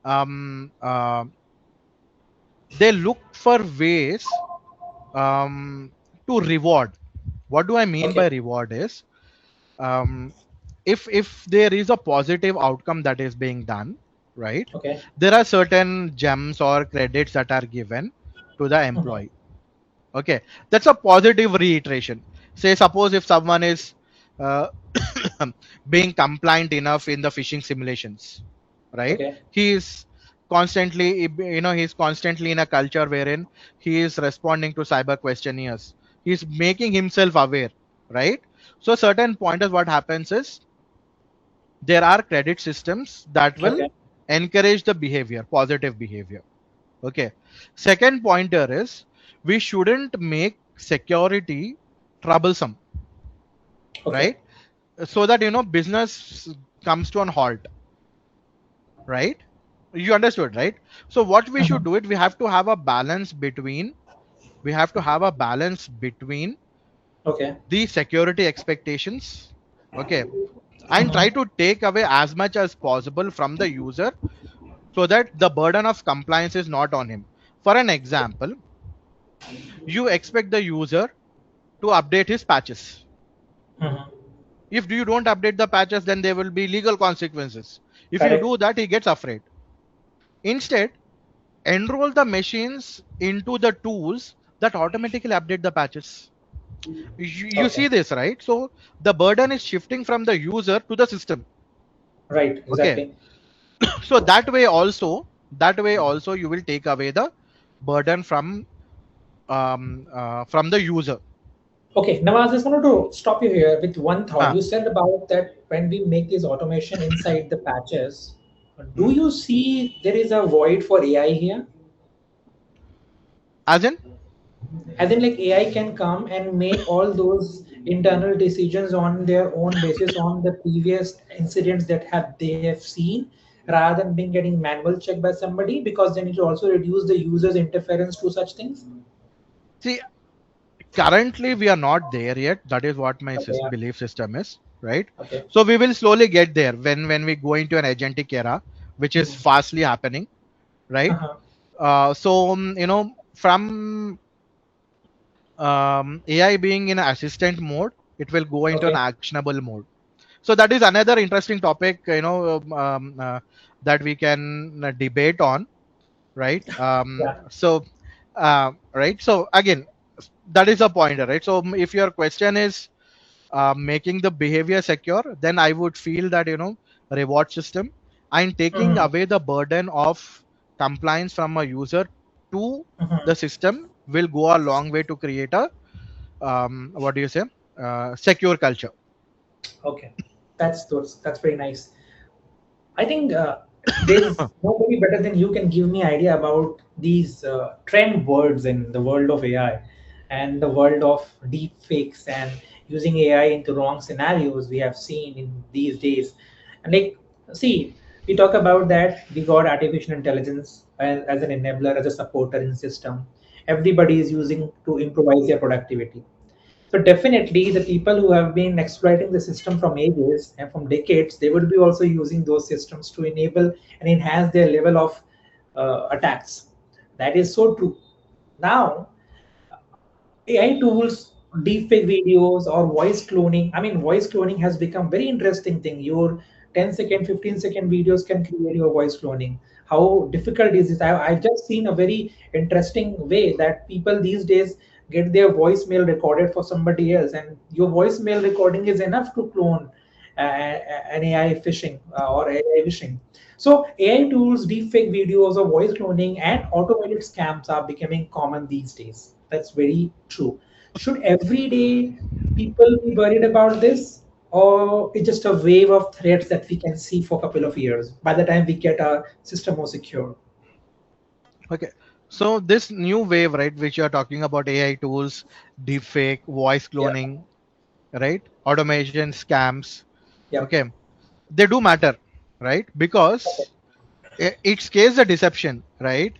um, uh, they look for ways. um, to reward. What do I mean Okay. by reward is, um, if there is a positive outcome that is being done, right, Okay. there are certain gems or credits that are given to the Mhm. employee. Okay, that's a positive reiteration. Say suppose if someone is uh, being compliant enough in the phishing simulations, right, Okay. he is constantly, he's constantly in a culture wherein he is responding to cyber questionnaires, he's making himself aware, right. So certain pointers, what happens is there are credit systems that will Okay. encourage the behavior, positive behavior. Okay, second pointer is we shouldn't make security troublesome, Okay. right, so that business comes to an halt, right. You understood, right? So what we should Mhm. do it, we have to have a balance between, we have to have a balance between Okay. the security expectations, okay, and try Mhm. to take away as much as possible from the user, so that the burden of compliance is not on him. For an example, you expect the user to update his patches. Mhm. If you don't update the patches, then there will be legal consequences. If you Correct. do that, he gets afraid. Instead, enroll the machines into the tools that automatically update the patches. You Okay. see this, right? So the burden is shifting from the user to the system. Right. Okay. Exactly. So that way also you will take away the burden from the user. Okay. Now, I just wanted to stop you here with one thought. Huh. You said about that when we make this automation inside the patches, do Hmm? you see there is a void for AI here? As in, As in, like AI can come and make all those internal decisions on their own basis on the previous incidents that have they have seen, rather than being getting manual checked by somebody, because then it will also reduce the user's interference to such things. see, currently we are not there yet. That is what my Okay. Yeah. belief system is, right. Okay. So we will slowly get there when we go into an agentic era, which is Mhm. fastly happening, right. Uh-huh. So from AI being in assistant mode, it will go into an Okay. actionable mode. So that is another interesting topic, that we can debate on, right. Yeah. Right, so again, that is a pointer, right. So if your question is making the behavior secure, then I would feel that reward system and taking Mhm. away the burden of compliance from a user to Mhm. the system will go a long way to create a what do you say, secure culture. Okay. That's very nice. I think there's nobody better than you can give me idea about these trend words in the world of AI and the world of deep fakes and using AI into wrong scenarios we have seen in these days. And like, see, we talk about that we got artificial intelligence as an enabler, as a supporter in system. Everybody is using to improvise their productivity. So definitely, the people who have been exploiting the system from ages and from decades, they would be also using those systems to enable and enhance their level of attacks. That is so true. Now, AI tools, deepfake videos, or voice cloning. I mean, voice cloning has become very interesting thing. Your 10-second, 15-second videos can create your voice cloning. How difficult is this? I've just seen a very interesting way that people these days get their voicemail recorded for somebody else, and your voicemail recording is enough to clone an AI phishing or AI phishing. So AI tools, deepfake videos, or voice cloning and automated scams are becoming common these days. That's very true. Should everyday people be worried about this, or it's just a wave of threats that we can see for a couple of years by the time we get our system more secure? Okay, so this new wave, right, which you are talking about, AI tools, deepfake, voice Yeah. cloning, right, automation scams, Yep. okay, they do matter, right, Okay. because it scares the deception, right.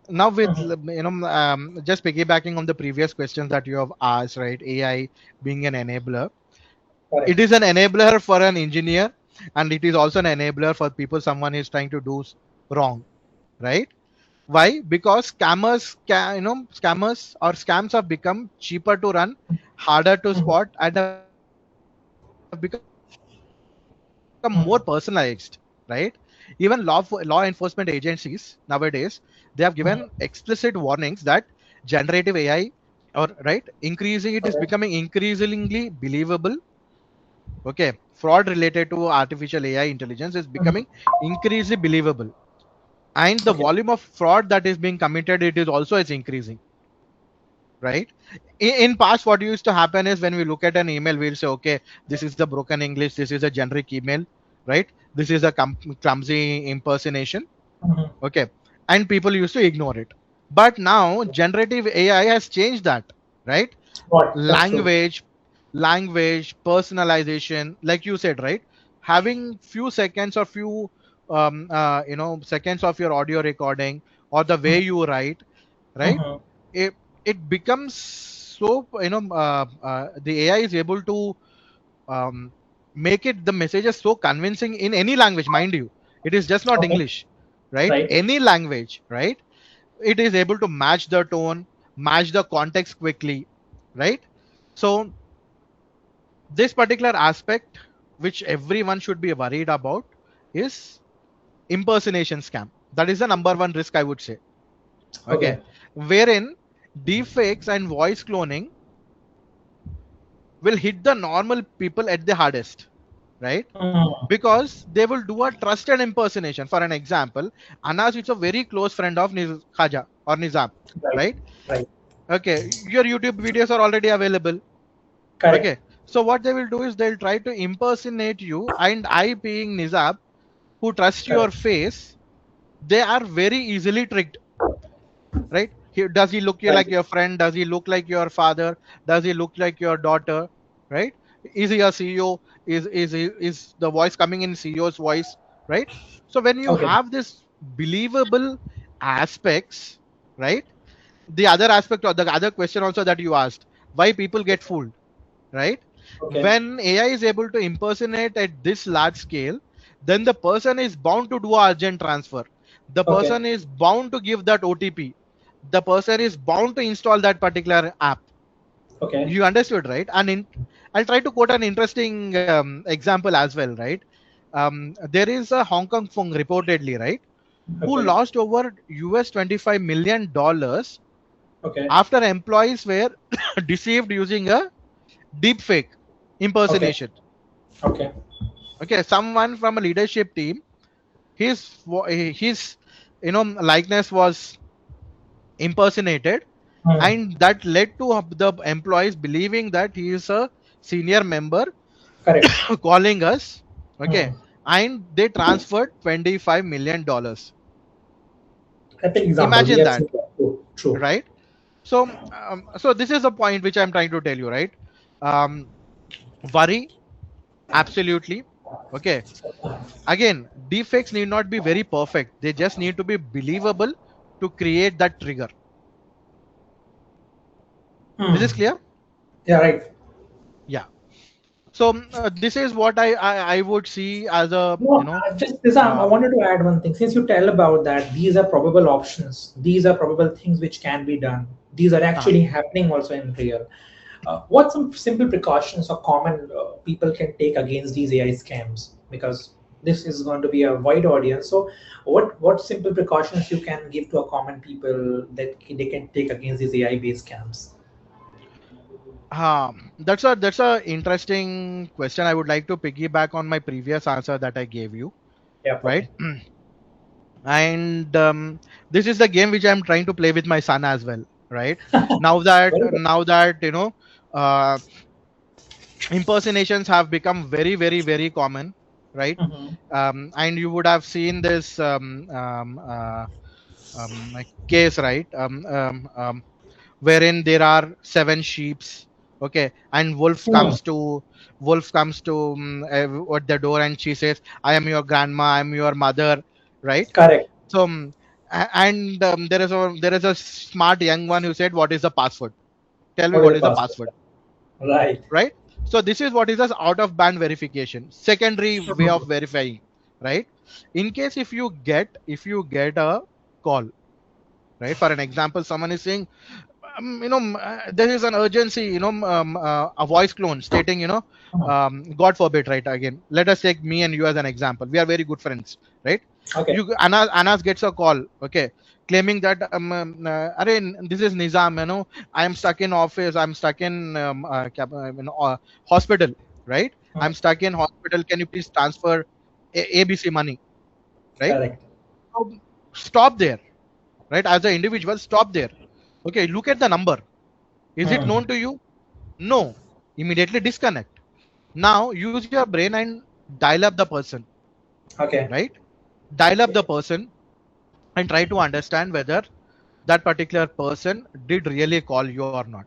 Now with Mhm. just piggybacking on the previous questions that you have asked, right, AI being an enabler, it Correct. is an enabler for an engineer, and it is also an enabler for people someone is trying to do wrong, right. Why? Because scammers or scams have become cheaper to run, harder to Mhm. spot, and have become more personalized. Right? Even law enforcement agencies nowadays, they have given explicit warnings that generative AI, or right, increasing it is becoming Okay. increasingly believable. Okay, fraud related to artificial AI intelligence is becoming Mhm. increasingly believable, and the Okay. volume of fraud that is being committed, it is also is increasing. Right, in past what used to happen is when we look at an email, we'll say, okay, this is a broken English, this is a generic email, right, this is a clumsy impersonation. Mhm. Okay, and people used to ignore it. But now generative AI has changed that. Right, What? That's true. language personalization, like you said, right, having few seconds or few seconds of your audio recording, or the way Mhm. you write, right, Mhm. it becomes so, the AI is able to um, make it the messages so convincing in any language, mind you. It is just not Okay. English, right, Right. any language, right. It is able to match the tone, match the context quickly, right. So this particular aspect, which everyone should be worried about, is impersonation scam. That is the number one risk, I would say. Okay, Okay. wherein deepfakes and voice cloning will hit the normal people at the hardest, right? Mm. Because they will do a trusted impersonation. For an example, Anas is a very close friend of Khaja or Nizam, Right. right? Right. Okay, your YouTube videos are already available. Correct. Okay, so what they will do is they'll try to impersonate you, and I, being Nizam, who trust your Correct. face, they are very easily tricked. Right, does he look Right. like your friend, does he look like your father, does he look like your daughter, right, is he a CEO, is the voice coming in CEO's voice, right? So when you Okay. have this believable aspects, right, the other aspect or the other question also that you asked, why people get fooled, right, Okay. when AI is able to impersonate at this large scale, then the person is bound to do a urgent transfer, the Okay. person is bound to give that OTP, the person is bound to install that particular app. Okay. You understood, right? I'll try to quote an interesting example as well, right? There is a Hong Kong phone reportedly, right, who Okay. lost over US $25 million Okay. after employees were deceived using a deepfake Okay. impersonation. Okay. Okay, someone from a leadership team, his likeness was impersonated, Hmm. and that led to the employees believing that he is a senior member Correct. calling us. Okay, Hmm. and they transferred $25 million. Epic example. We Imagine have that, seen that. True. True. right? So so this is a point which I'm trying to tell you, right? um, Worry, absolutely. Okay, again, deepfakes need not be very perfect, they just need to be believable to create that trigger. Is Hmm. this clear? Yeah. Right. Yeah. So this is what I would see as a No, just this, I uh, wanted to add one thing. Since you tell about that, these are probable options. These are probable things which can be done. These are uh, actually happening also in real. What some simple precautions or common people can take against these AI scams? Because this is going to be a wide audience. So, what simple precautions you can give to a common people that they can take against these AI based scams? that's a interesting question. I would like to piggyback on my previous answer that I gave you, Yeah. right? Okay. And this is the game which I'm trying to play with my son as well, right? now that Very good. now that uh, impersonations have become very, very, very common, right? Mhm. And you would have seen this case, right, wherein there are seven sheeps. Okay, and Hmm. wolf comes to at the door, and she says, I am your grandma, I am your mother, right? Correct. So and there is a smart young one who said, what is the password, tell me What is what the is the password? password, Right. right? So this is what is as out of band verification, secondary way of Mhm. verifying, right? In case if you get a call, right? For an example, someone is saying, there is an urgency, a voice clone stating, God forbid, right? Again, let us take me and you as an example. We are very good friends, right? Okay. Anas gets a call, okay, claiming that, Arey, this is Nizam, I am stuck in office, I'm stuck in hospital, right? I'm stuck in hospital. Can you please transfer ABC money, right? Correct. So stop there, right? As an individual, stop there. Okay, look at the number. Is it known to you? No. Immediately disconnect. Now use your brain and dial up the person, Okay. right? Dial up the person and try to understand whether that particular person did really call you or not,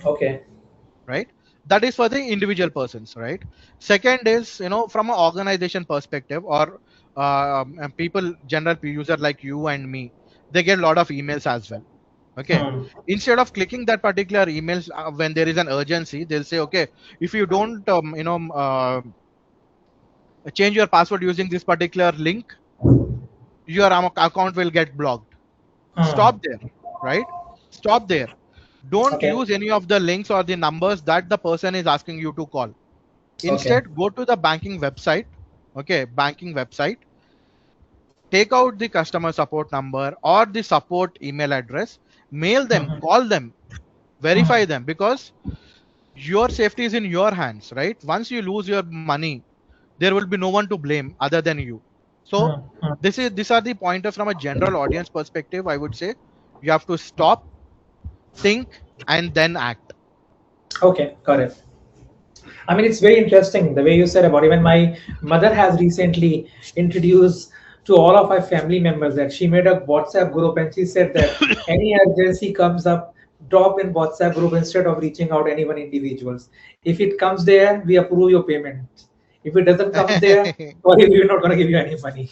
Okay. right? That is for the individual persons, right? Second is, from an organization perspective, or people, general user like you and me, they get a lot of emails as well. Okay, Hmm. instead of clicking that particular emails when there is an urgency, they'll say, okay, if you don't change your password using this particular link, your account will get blocked. Hmm. Stop there, right? Stop there. Don't Okay. use any of the links or the numbers that the person is asking you to call. Okay. Instead, go to the banking website. Okay, banking website, take out the customer support number or the support email address, mail them, Hmm. call them, Hmm. verify them, because your safety is in your hands, right? Once you lose your money, there will be no one to blame other than you. So Hmm. Hmm. these are the pointers from a general audience perspective. I would say you have to stop, think, and then act. Okay. Got it. I mean, it's very interesting the way you said about, even my mother has recently introduced to all of my family members that she made a WhatsApp group, and she said that any urgency comes up, drop in WhatsApp group instead of reaching out anyone individuals. If it comes there, we approve your payment. If it doesn't come there, sorry, we're not going to give you any money.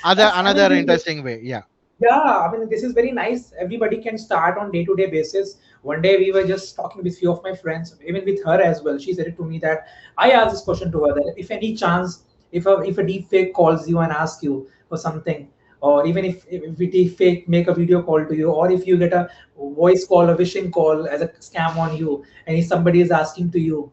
Other That's, I another mean, interesting way, yeah. yeah, I mean, this is very nice. Everybody can start on day-to-day basis. One day we were just talking with few of my friends, even with her as well. She said it to me that I asked this question to her that if any chance, if a deep fake calls you and asks you for something, or even if a deep fake make a video call to you, or if you get a voice call, a wishing call as a scam on you, and if somebody is asking to you,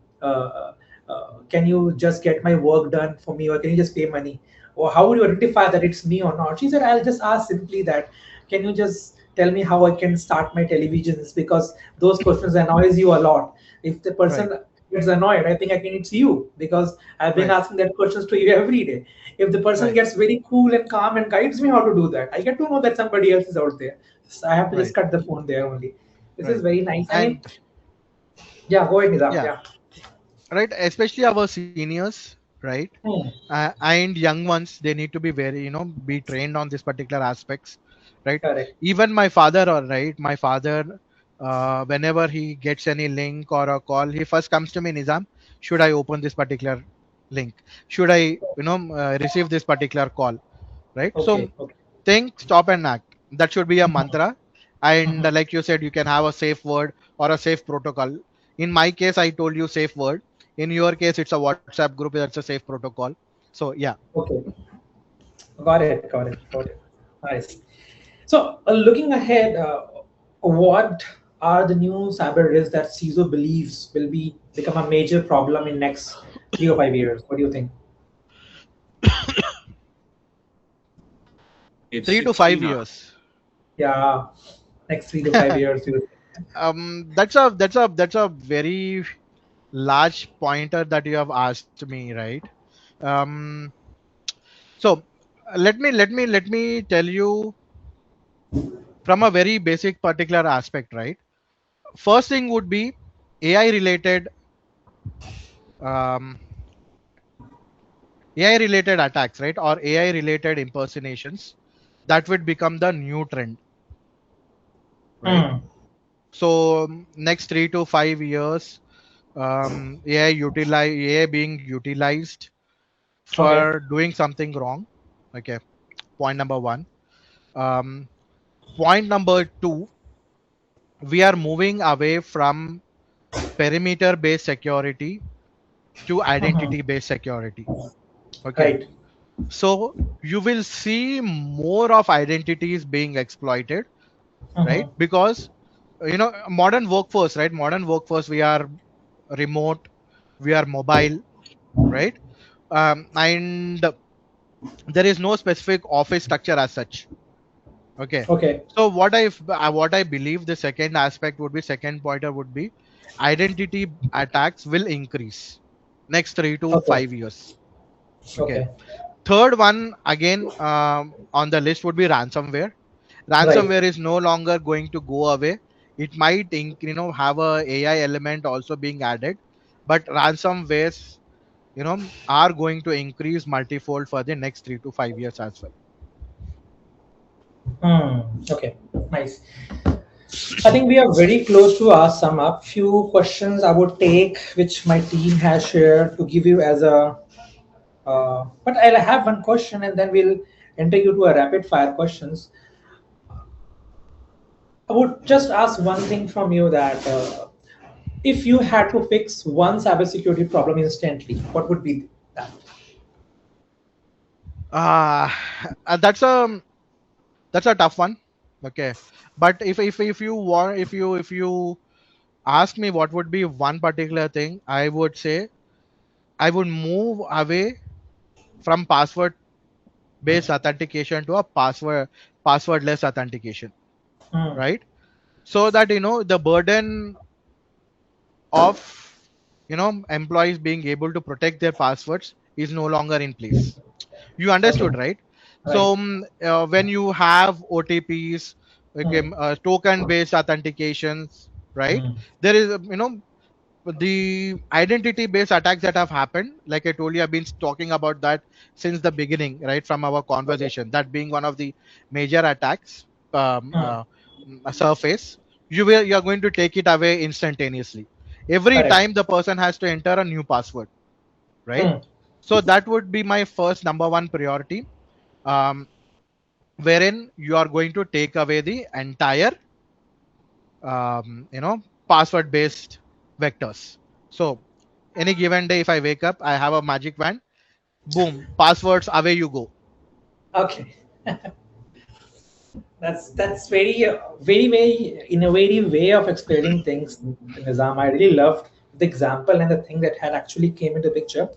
can you just get my work done for me, or can you just pay money? Or how would you identify that it's me or not? She said, I'll just ask simply that, can you just tell me how I can start my televisions? Because those questions annoys you a lot. If the Right, person gets annoyed, I think I think it's you, because I've been right, asking that questions to you every day. If the person right, gets very cool and calm and guides me how to do that, I get to know that somebody else is out there. So I have to just right, cut the phone there only. This is right. very nice. I mean, And yeah, go ahead, Nizam. yeah, Yeah. right. Especially our seniors, right? Hmm. And young ones, they need to be very, be trained on this particular aspects, right? Correct. Even my father, all right, my father, whenever he gets any link or a call, he first comes to me, Nizam, should I open this particular link? Should I, receive this particular call, right? So Okay. Okay. think, stop, and act. That should be a Mhm. mantra. And Mhm. like you said, you can have a safe word or a safe protocol. In my case, I told you safe word. In your case, it's a WhatsApp group, that's a safe protocol. So yeah. Okay. Got it. Got it. Got it. Nice. So, looking ahead, what are the new cyber risks that CISO believes will be become a major problem in next 3 or 5 years? What do you think? It's 3 to 5 years. Yeah, next 3 to 5 years. You That's a very large pointer that you have asked me, right? Um, so let me tell you from a very basic particular aspect, right? First thing would be AI related, um, AI related attacks, right? Or AI related impersonations that would become the new trend, right? Hmm. So next 3 to 5 years, AI being utilized Okay. for doing something wrong. Okay, point number one. Um, Point number two, we are moving away from perimeter based security to Mhm. identity based security. Okay, Right. so you will see more of identities being exploited right? Because modern workforce, right? Modern workforce, we are remote, we are mobile, right? And there is no specific office structure as such. Okay. Okay. So what I believe the second aspect would be, second pointer would be, identity attacks will increase next 3 to 5 Okay. years. Okay. Okay. Third one again, on the list would be ransomware. Right. Ransomware is no longer going to go away. It might have a AI element also being added, but ransomwares are going to increase multifold for the next 3 to 5 years as well. Okay. Nice. I think we are very close to our sum up. Few questions I would take, which my team has shared to give you as a. But I'll have one question, and then we'll enter you to a rapid fire questions. I would just ask one thing from you that if you had to fix one cybersecurity problem instantly, what would be that? uh, that's a tough one. Okay, but if you want, if you ask me what would be one particular thing, I would say I would move away from password based authentication to a passwordless authentication, Hmm. right? So that the burden of employees being able to protect their passwords is no longer in place. You Okay. understood, right? So Right. when you have OTPs, okay, Hmm. token based authentications, right? Hmm. There is the identity based attacks that have happened, like I told you, I've been talking about that since the beginning, right, from our Okay. conversation, that being one of the major attacks, Hmm. surface. You are going to take it away instantaneously. Every Correct. time the person has to enter a new password, right? Hmm. So that would be my first number one priority, um, wherein you are going to take away the entire password based vectors. So any given day, if I wake up, I have a magic wand, boom, passwords, away you go. Okay. That's very very very innovative way of explaining things, Nizam. I really loved the example and the thing that had actually came into picture.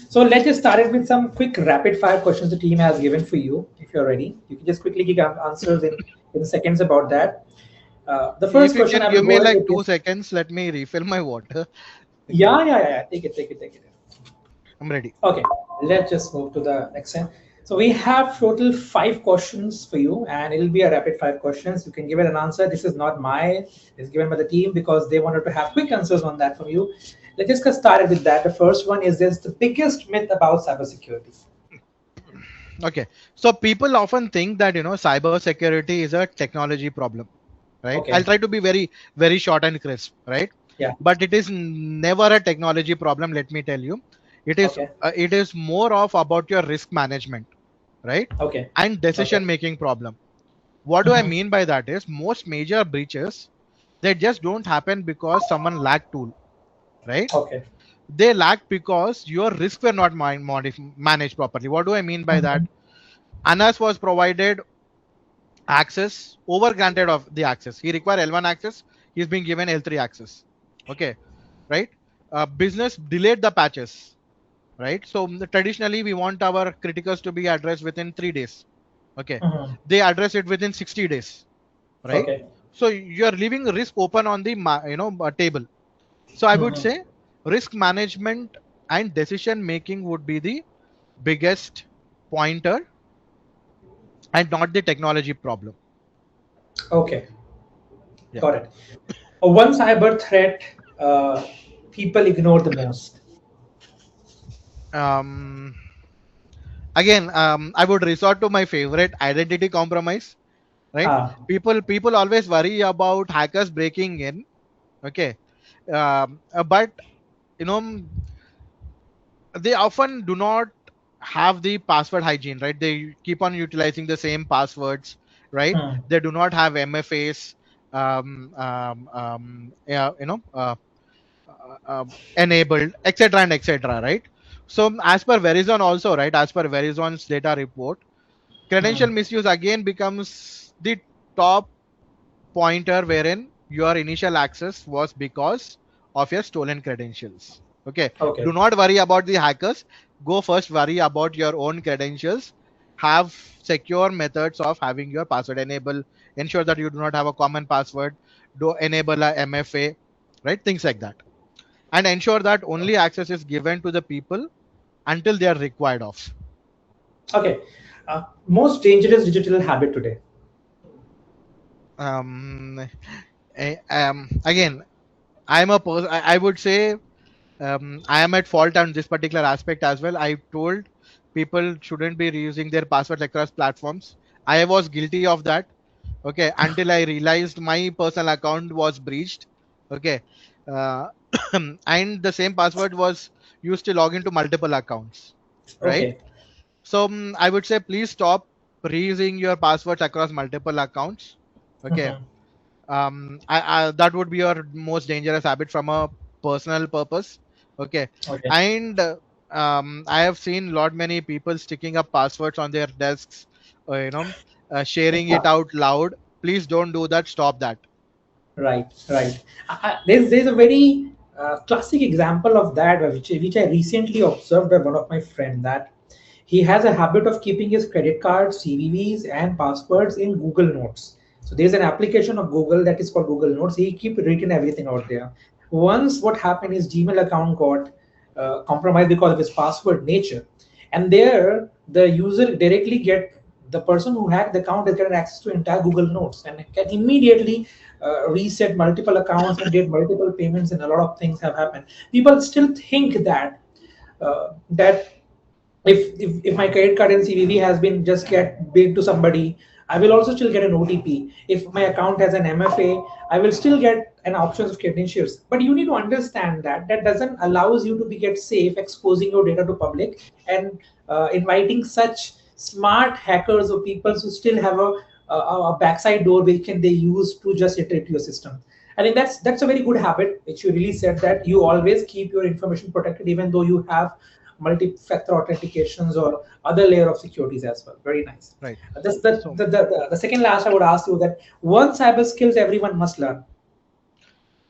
So let's just start it with some quick rapid fire questions the team has given for you. If you're ready, you can just quickly give answers in seconds about that. The If first you question can I will give go me ahead like with two is seconds, let me refill my water. Okay, yeah. Take it. I'm ready. Okay, let's just move to the next one. So we have total 5 questions for you, and it'll be a rapid fire questions. You can give it an answer. This is not mine; it's given by the team because they wanted to have quick answers on that from you. Let's just get started with that. The first one is this: the biggest myth about cybersecurity. Okay, so people often think that cyber security is a technology problem, right? I'll Okay. try to be very very short and crisp, right? Yeah. But it is never a technology problem. Let me tell you, Okay. it is more of about your risk management, right? Okay. And decision Okay. making problem. What do I Mhm. mean by that is, most major breaches, they just don't happen because someone lacked tool, right? Okay. They lack because your risks were not managed properly. What do I mean by that? Mhm. Anas was provided access, over granted of the access. He required L1 access. He's being given L3 access. Okay, right? Business delayed the patches, right? So traditionally, we want our criticals to be addressed within 3 days. Okay, Mhm. they address it within 60 days, right? Okay. So you are leaving risk open on the table. So I would Mhm. say risk management and decision making would be the biggest pointer, and not the technology problem. Okay. Yeah. Got it. One cyber threat uh, people ignore the most. Um, Again, I would resort to my favorite, identity compromise, right? Ah. People always worry about hackers breaking in. Okay, but you know they often do not have the password hygiene, right? They keep on utilizing the same passwords, right? Hmm. They do not have MFAs, yeah, enabled, etc. and etc. Right? So as per Verizon also, right? As per Verizon's data report, credential Hmm. misuse again becomes the top pointer wherein your initial access was because of your stolen credentials. Okay. Okay. Do not worry about the hackers. Go first worry about your own credentials. Have secure methods of having your password. Ensure that you do not have a common password. Do enable a MFA, right? Things like that. And ensure that only access is given to the people until they are required of. Okay. Most dangerous digital habit today. Um, Again, I'm a person. I would say I am at fault on this particular aspect as well. I told people shouldn't be reusing their passwords across platforms. I was guilty of that. Okay, until I realized my personal account was breached. Okay, uh, and the same password was used to log into multiple accounts. Right. Okay. So I would say please stop reusing your passwords across multiple accounts. Okay. Mhm. That would be your most dangerous habit from a personal purpose. Okay. Okay. And I have seen lot many people sticking up passwords on their desks, sharing it out loud. Please don't do that. Stop that. Right, right. There's a very classic example of that, which I recently observed by one of my friend, that he has a habit of keeping his credit cards, CVVs, and passwords in Google Notes. So there's an application of Google that is called Google Notes. He keep written everything out there. Once what happened, his Gmail account got compromised because of his password nature, and there the user directly get, the person who hacked the account has got access to entire Google Notes and can immediately reset multiple accounts and did multiple payments, and a lot of things have happened. People still think that that if my credit card and CVV has been just get billed to somebody, I will also still get an OTP. If my account has an MFA, I will still get an option of credentials. But you need to understand that that doesn't allows you to be get safe exposing your data to public and inviting such smart hackers or people who still have a backside door which can they use to just iterate your system. I think that's a very good habit, which you really said, that you always keep your information protected, even though you have multi-factor authentications or other layer of securities as well. Very nice. Right. This, So, the second last I would ask you that one cyber skills everyone must learn.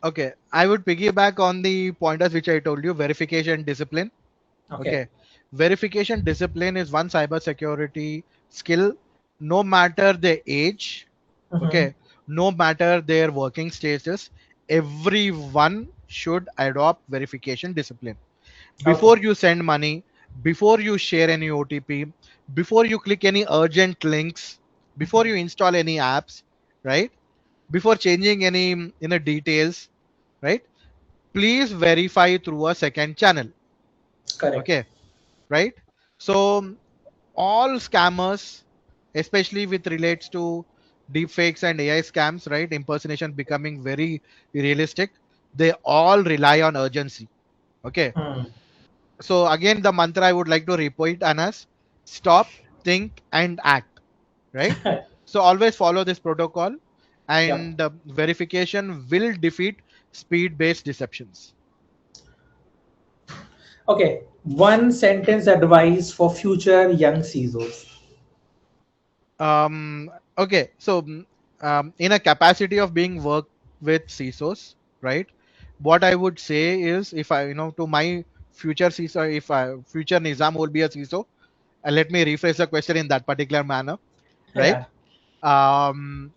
okay. I would piggyback on the pointers which I told you. Verification discipline. Okay. Okay. Verification discipline is one cybersecurity skill, no matter the age. Mm-hmm. Okay. No matter their working status, everyone should adopt verification discipline. Okay. Before you send money, before you share any OTP, before you click any urgent links, before you install any apps, right? Before changing any details, right? Please verify through a second channel. Correct. Okay, right? So all scammers, especially with relates to deepfakes and AI scams, right? Impersonation becoming very realistic. They all rely on urgency. Okay. Hmm. So again, the mantra I would like to repeat, Anas: stop, think, and act. Right. So always follow this protocol, Yep. and verification will defeat speed-based deceptions. Okay. One sentence advice for future young CISOs. Okay. So in a capacity of being worked with CISOs, right? What I would say is, if I, to my future CISO, if I future Nizam will be a CISO, let me rephrase the question in that particular manner, right? Yeah.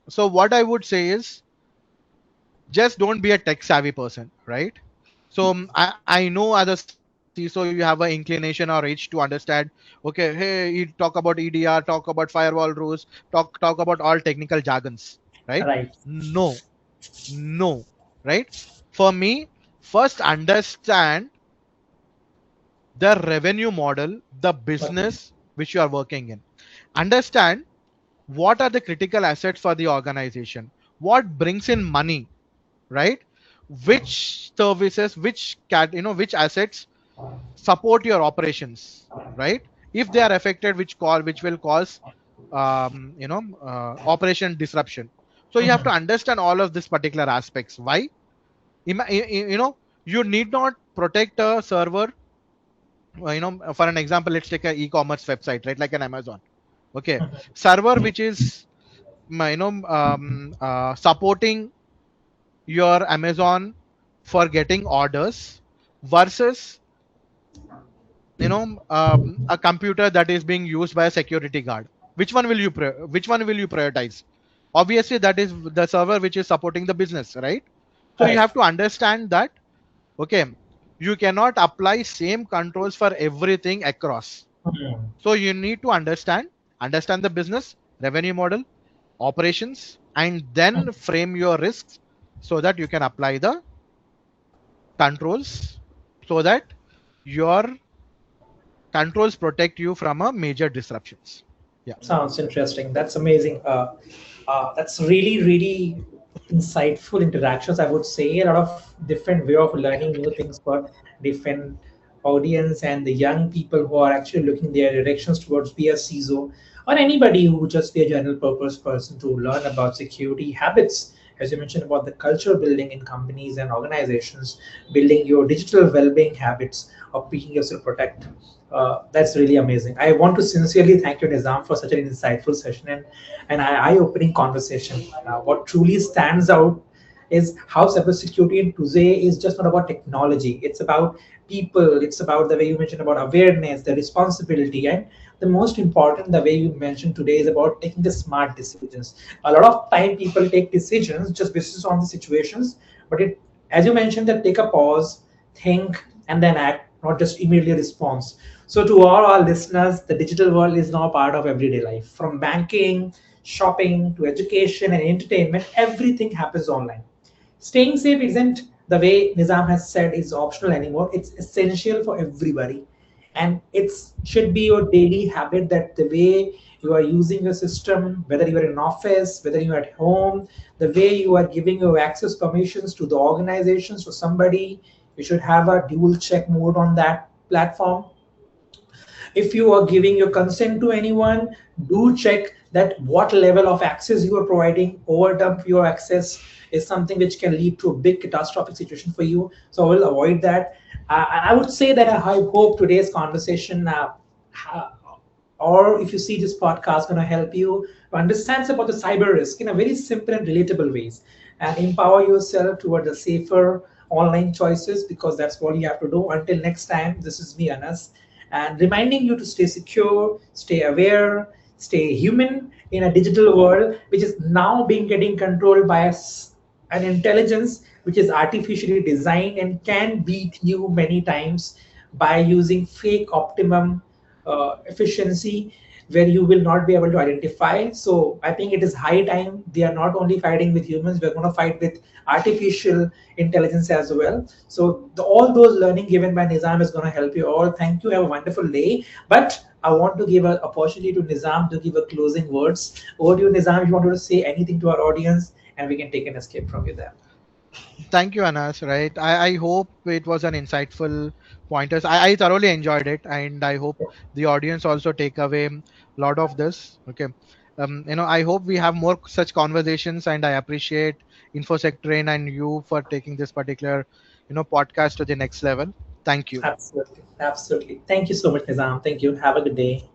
So what I would say is, just don't be a tech savvy person, right? So I know as a CISO you have an inclination or itch to understand. Okay, hey, you talk about EDR, talk about firewall rules, talk about all technical jargons, right? Right. No, no, right? For me, first understand the revenue model, the Okay. business which you are working in. Understand what are the critical assets for the organization, what brings in money, right? Which services, which assets support your operations, right? If they are affected, which will cause operation disruption. So you have to Mhm. understand all of these particular aspects. Why? You need not protect a server. For an example, let's take an e-commerce website, right? Like an Amazon. Okay, server which is supporting your Amazon for getting orders versus a computer that is being used by a security guard. Which one will you prioritize? Obviously that is the server which is supporting the business, right? So you have Correct. to understand that, okay, you cannot apply same controls for everything across. Hmm. So you need to understand the business revenue model, operations, and then frame your risks so that you can apply the controls, so that your controls protect you from a major disruptions. Yeah. Sounds interesting. That's amazing. That's really, really insightful interactions. I would say a lot of different way of learning new things for different audience and the young people who are actually looking their directions towards be a CISO or anybody who would just be a general purpose person to learn about security habits. As you mentioned about the culture building in companies and organizations, building your digital well-being habits of making yourself protect. That's really amazing. I want to sincerely thank you, Nizam, for such an insightful session and an eye-opening conversation. What truly stands out is how cybersecurity in today is just not about technology. It's about people. It's about the way you mentioned about awareness, the responsibility, and the most important, the way you mentioned today is about taking the smart decisions. A lot of time people take decisions just based on the situations, but it, as you mentioned, that take a pause, think, and then act, not just immediately response. So, to all our listeners, the digital world is now part of everyday life. From banking, shopping, to education and entertainment, everything happens online. Staying safe isn't, the way Nizam has said, is optional anymore. It's essential for everybody. And it should be your daily habit that the way you are using your system, whether you are in office, whether you are at home, the way you are giving your access permissions to the organizations to somebody, you should have a dual check mode on that platform. If you are giving your consent to anyone, do check that what level of access you are providing. Overdump your access is something which can lead to a big catastrophic situation for you, so I will avoid that. I would say that I hope today's conversation or if you see this podcast going to help you to understand about the cyber risk in a very simple and relatable ways and empower yourself toward the safer online choices, because that's what you have to do. Until next time, this is me, Anas, and reminding you to stay secure, stay aware, stay human in a digital world which is now being getting controlled by an intelligence which is artificially designed and can beat you many times by using fake optimum efficiency where you will not be able to identify. So I think it is high time they are not only fighting with humans, we're going to fight with artificial intelligence as well. So all those learning given by Nizam is going to help you all. Thank you. Have a wonderful day. But I want to give an opportunity to Nizam to give a closing words. Over to you, Nizam, if you want to say anything to our audience, and we can take an escape from you there. Thank you, Anas. Right. I hope it was an insightful pointers. I thoroughly enjoyed it, and I hope the audience also take away a lot of this. Okay. I hope we have more such conversations, and I appreciate InfoSec Train and you for taking this particular, podcast to the next level. Thank you. Absolutely. Absolutely. Thank you so much, Nizam. Thank you. Have a good day.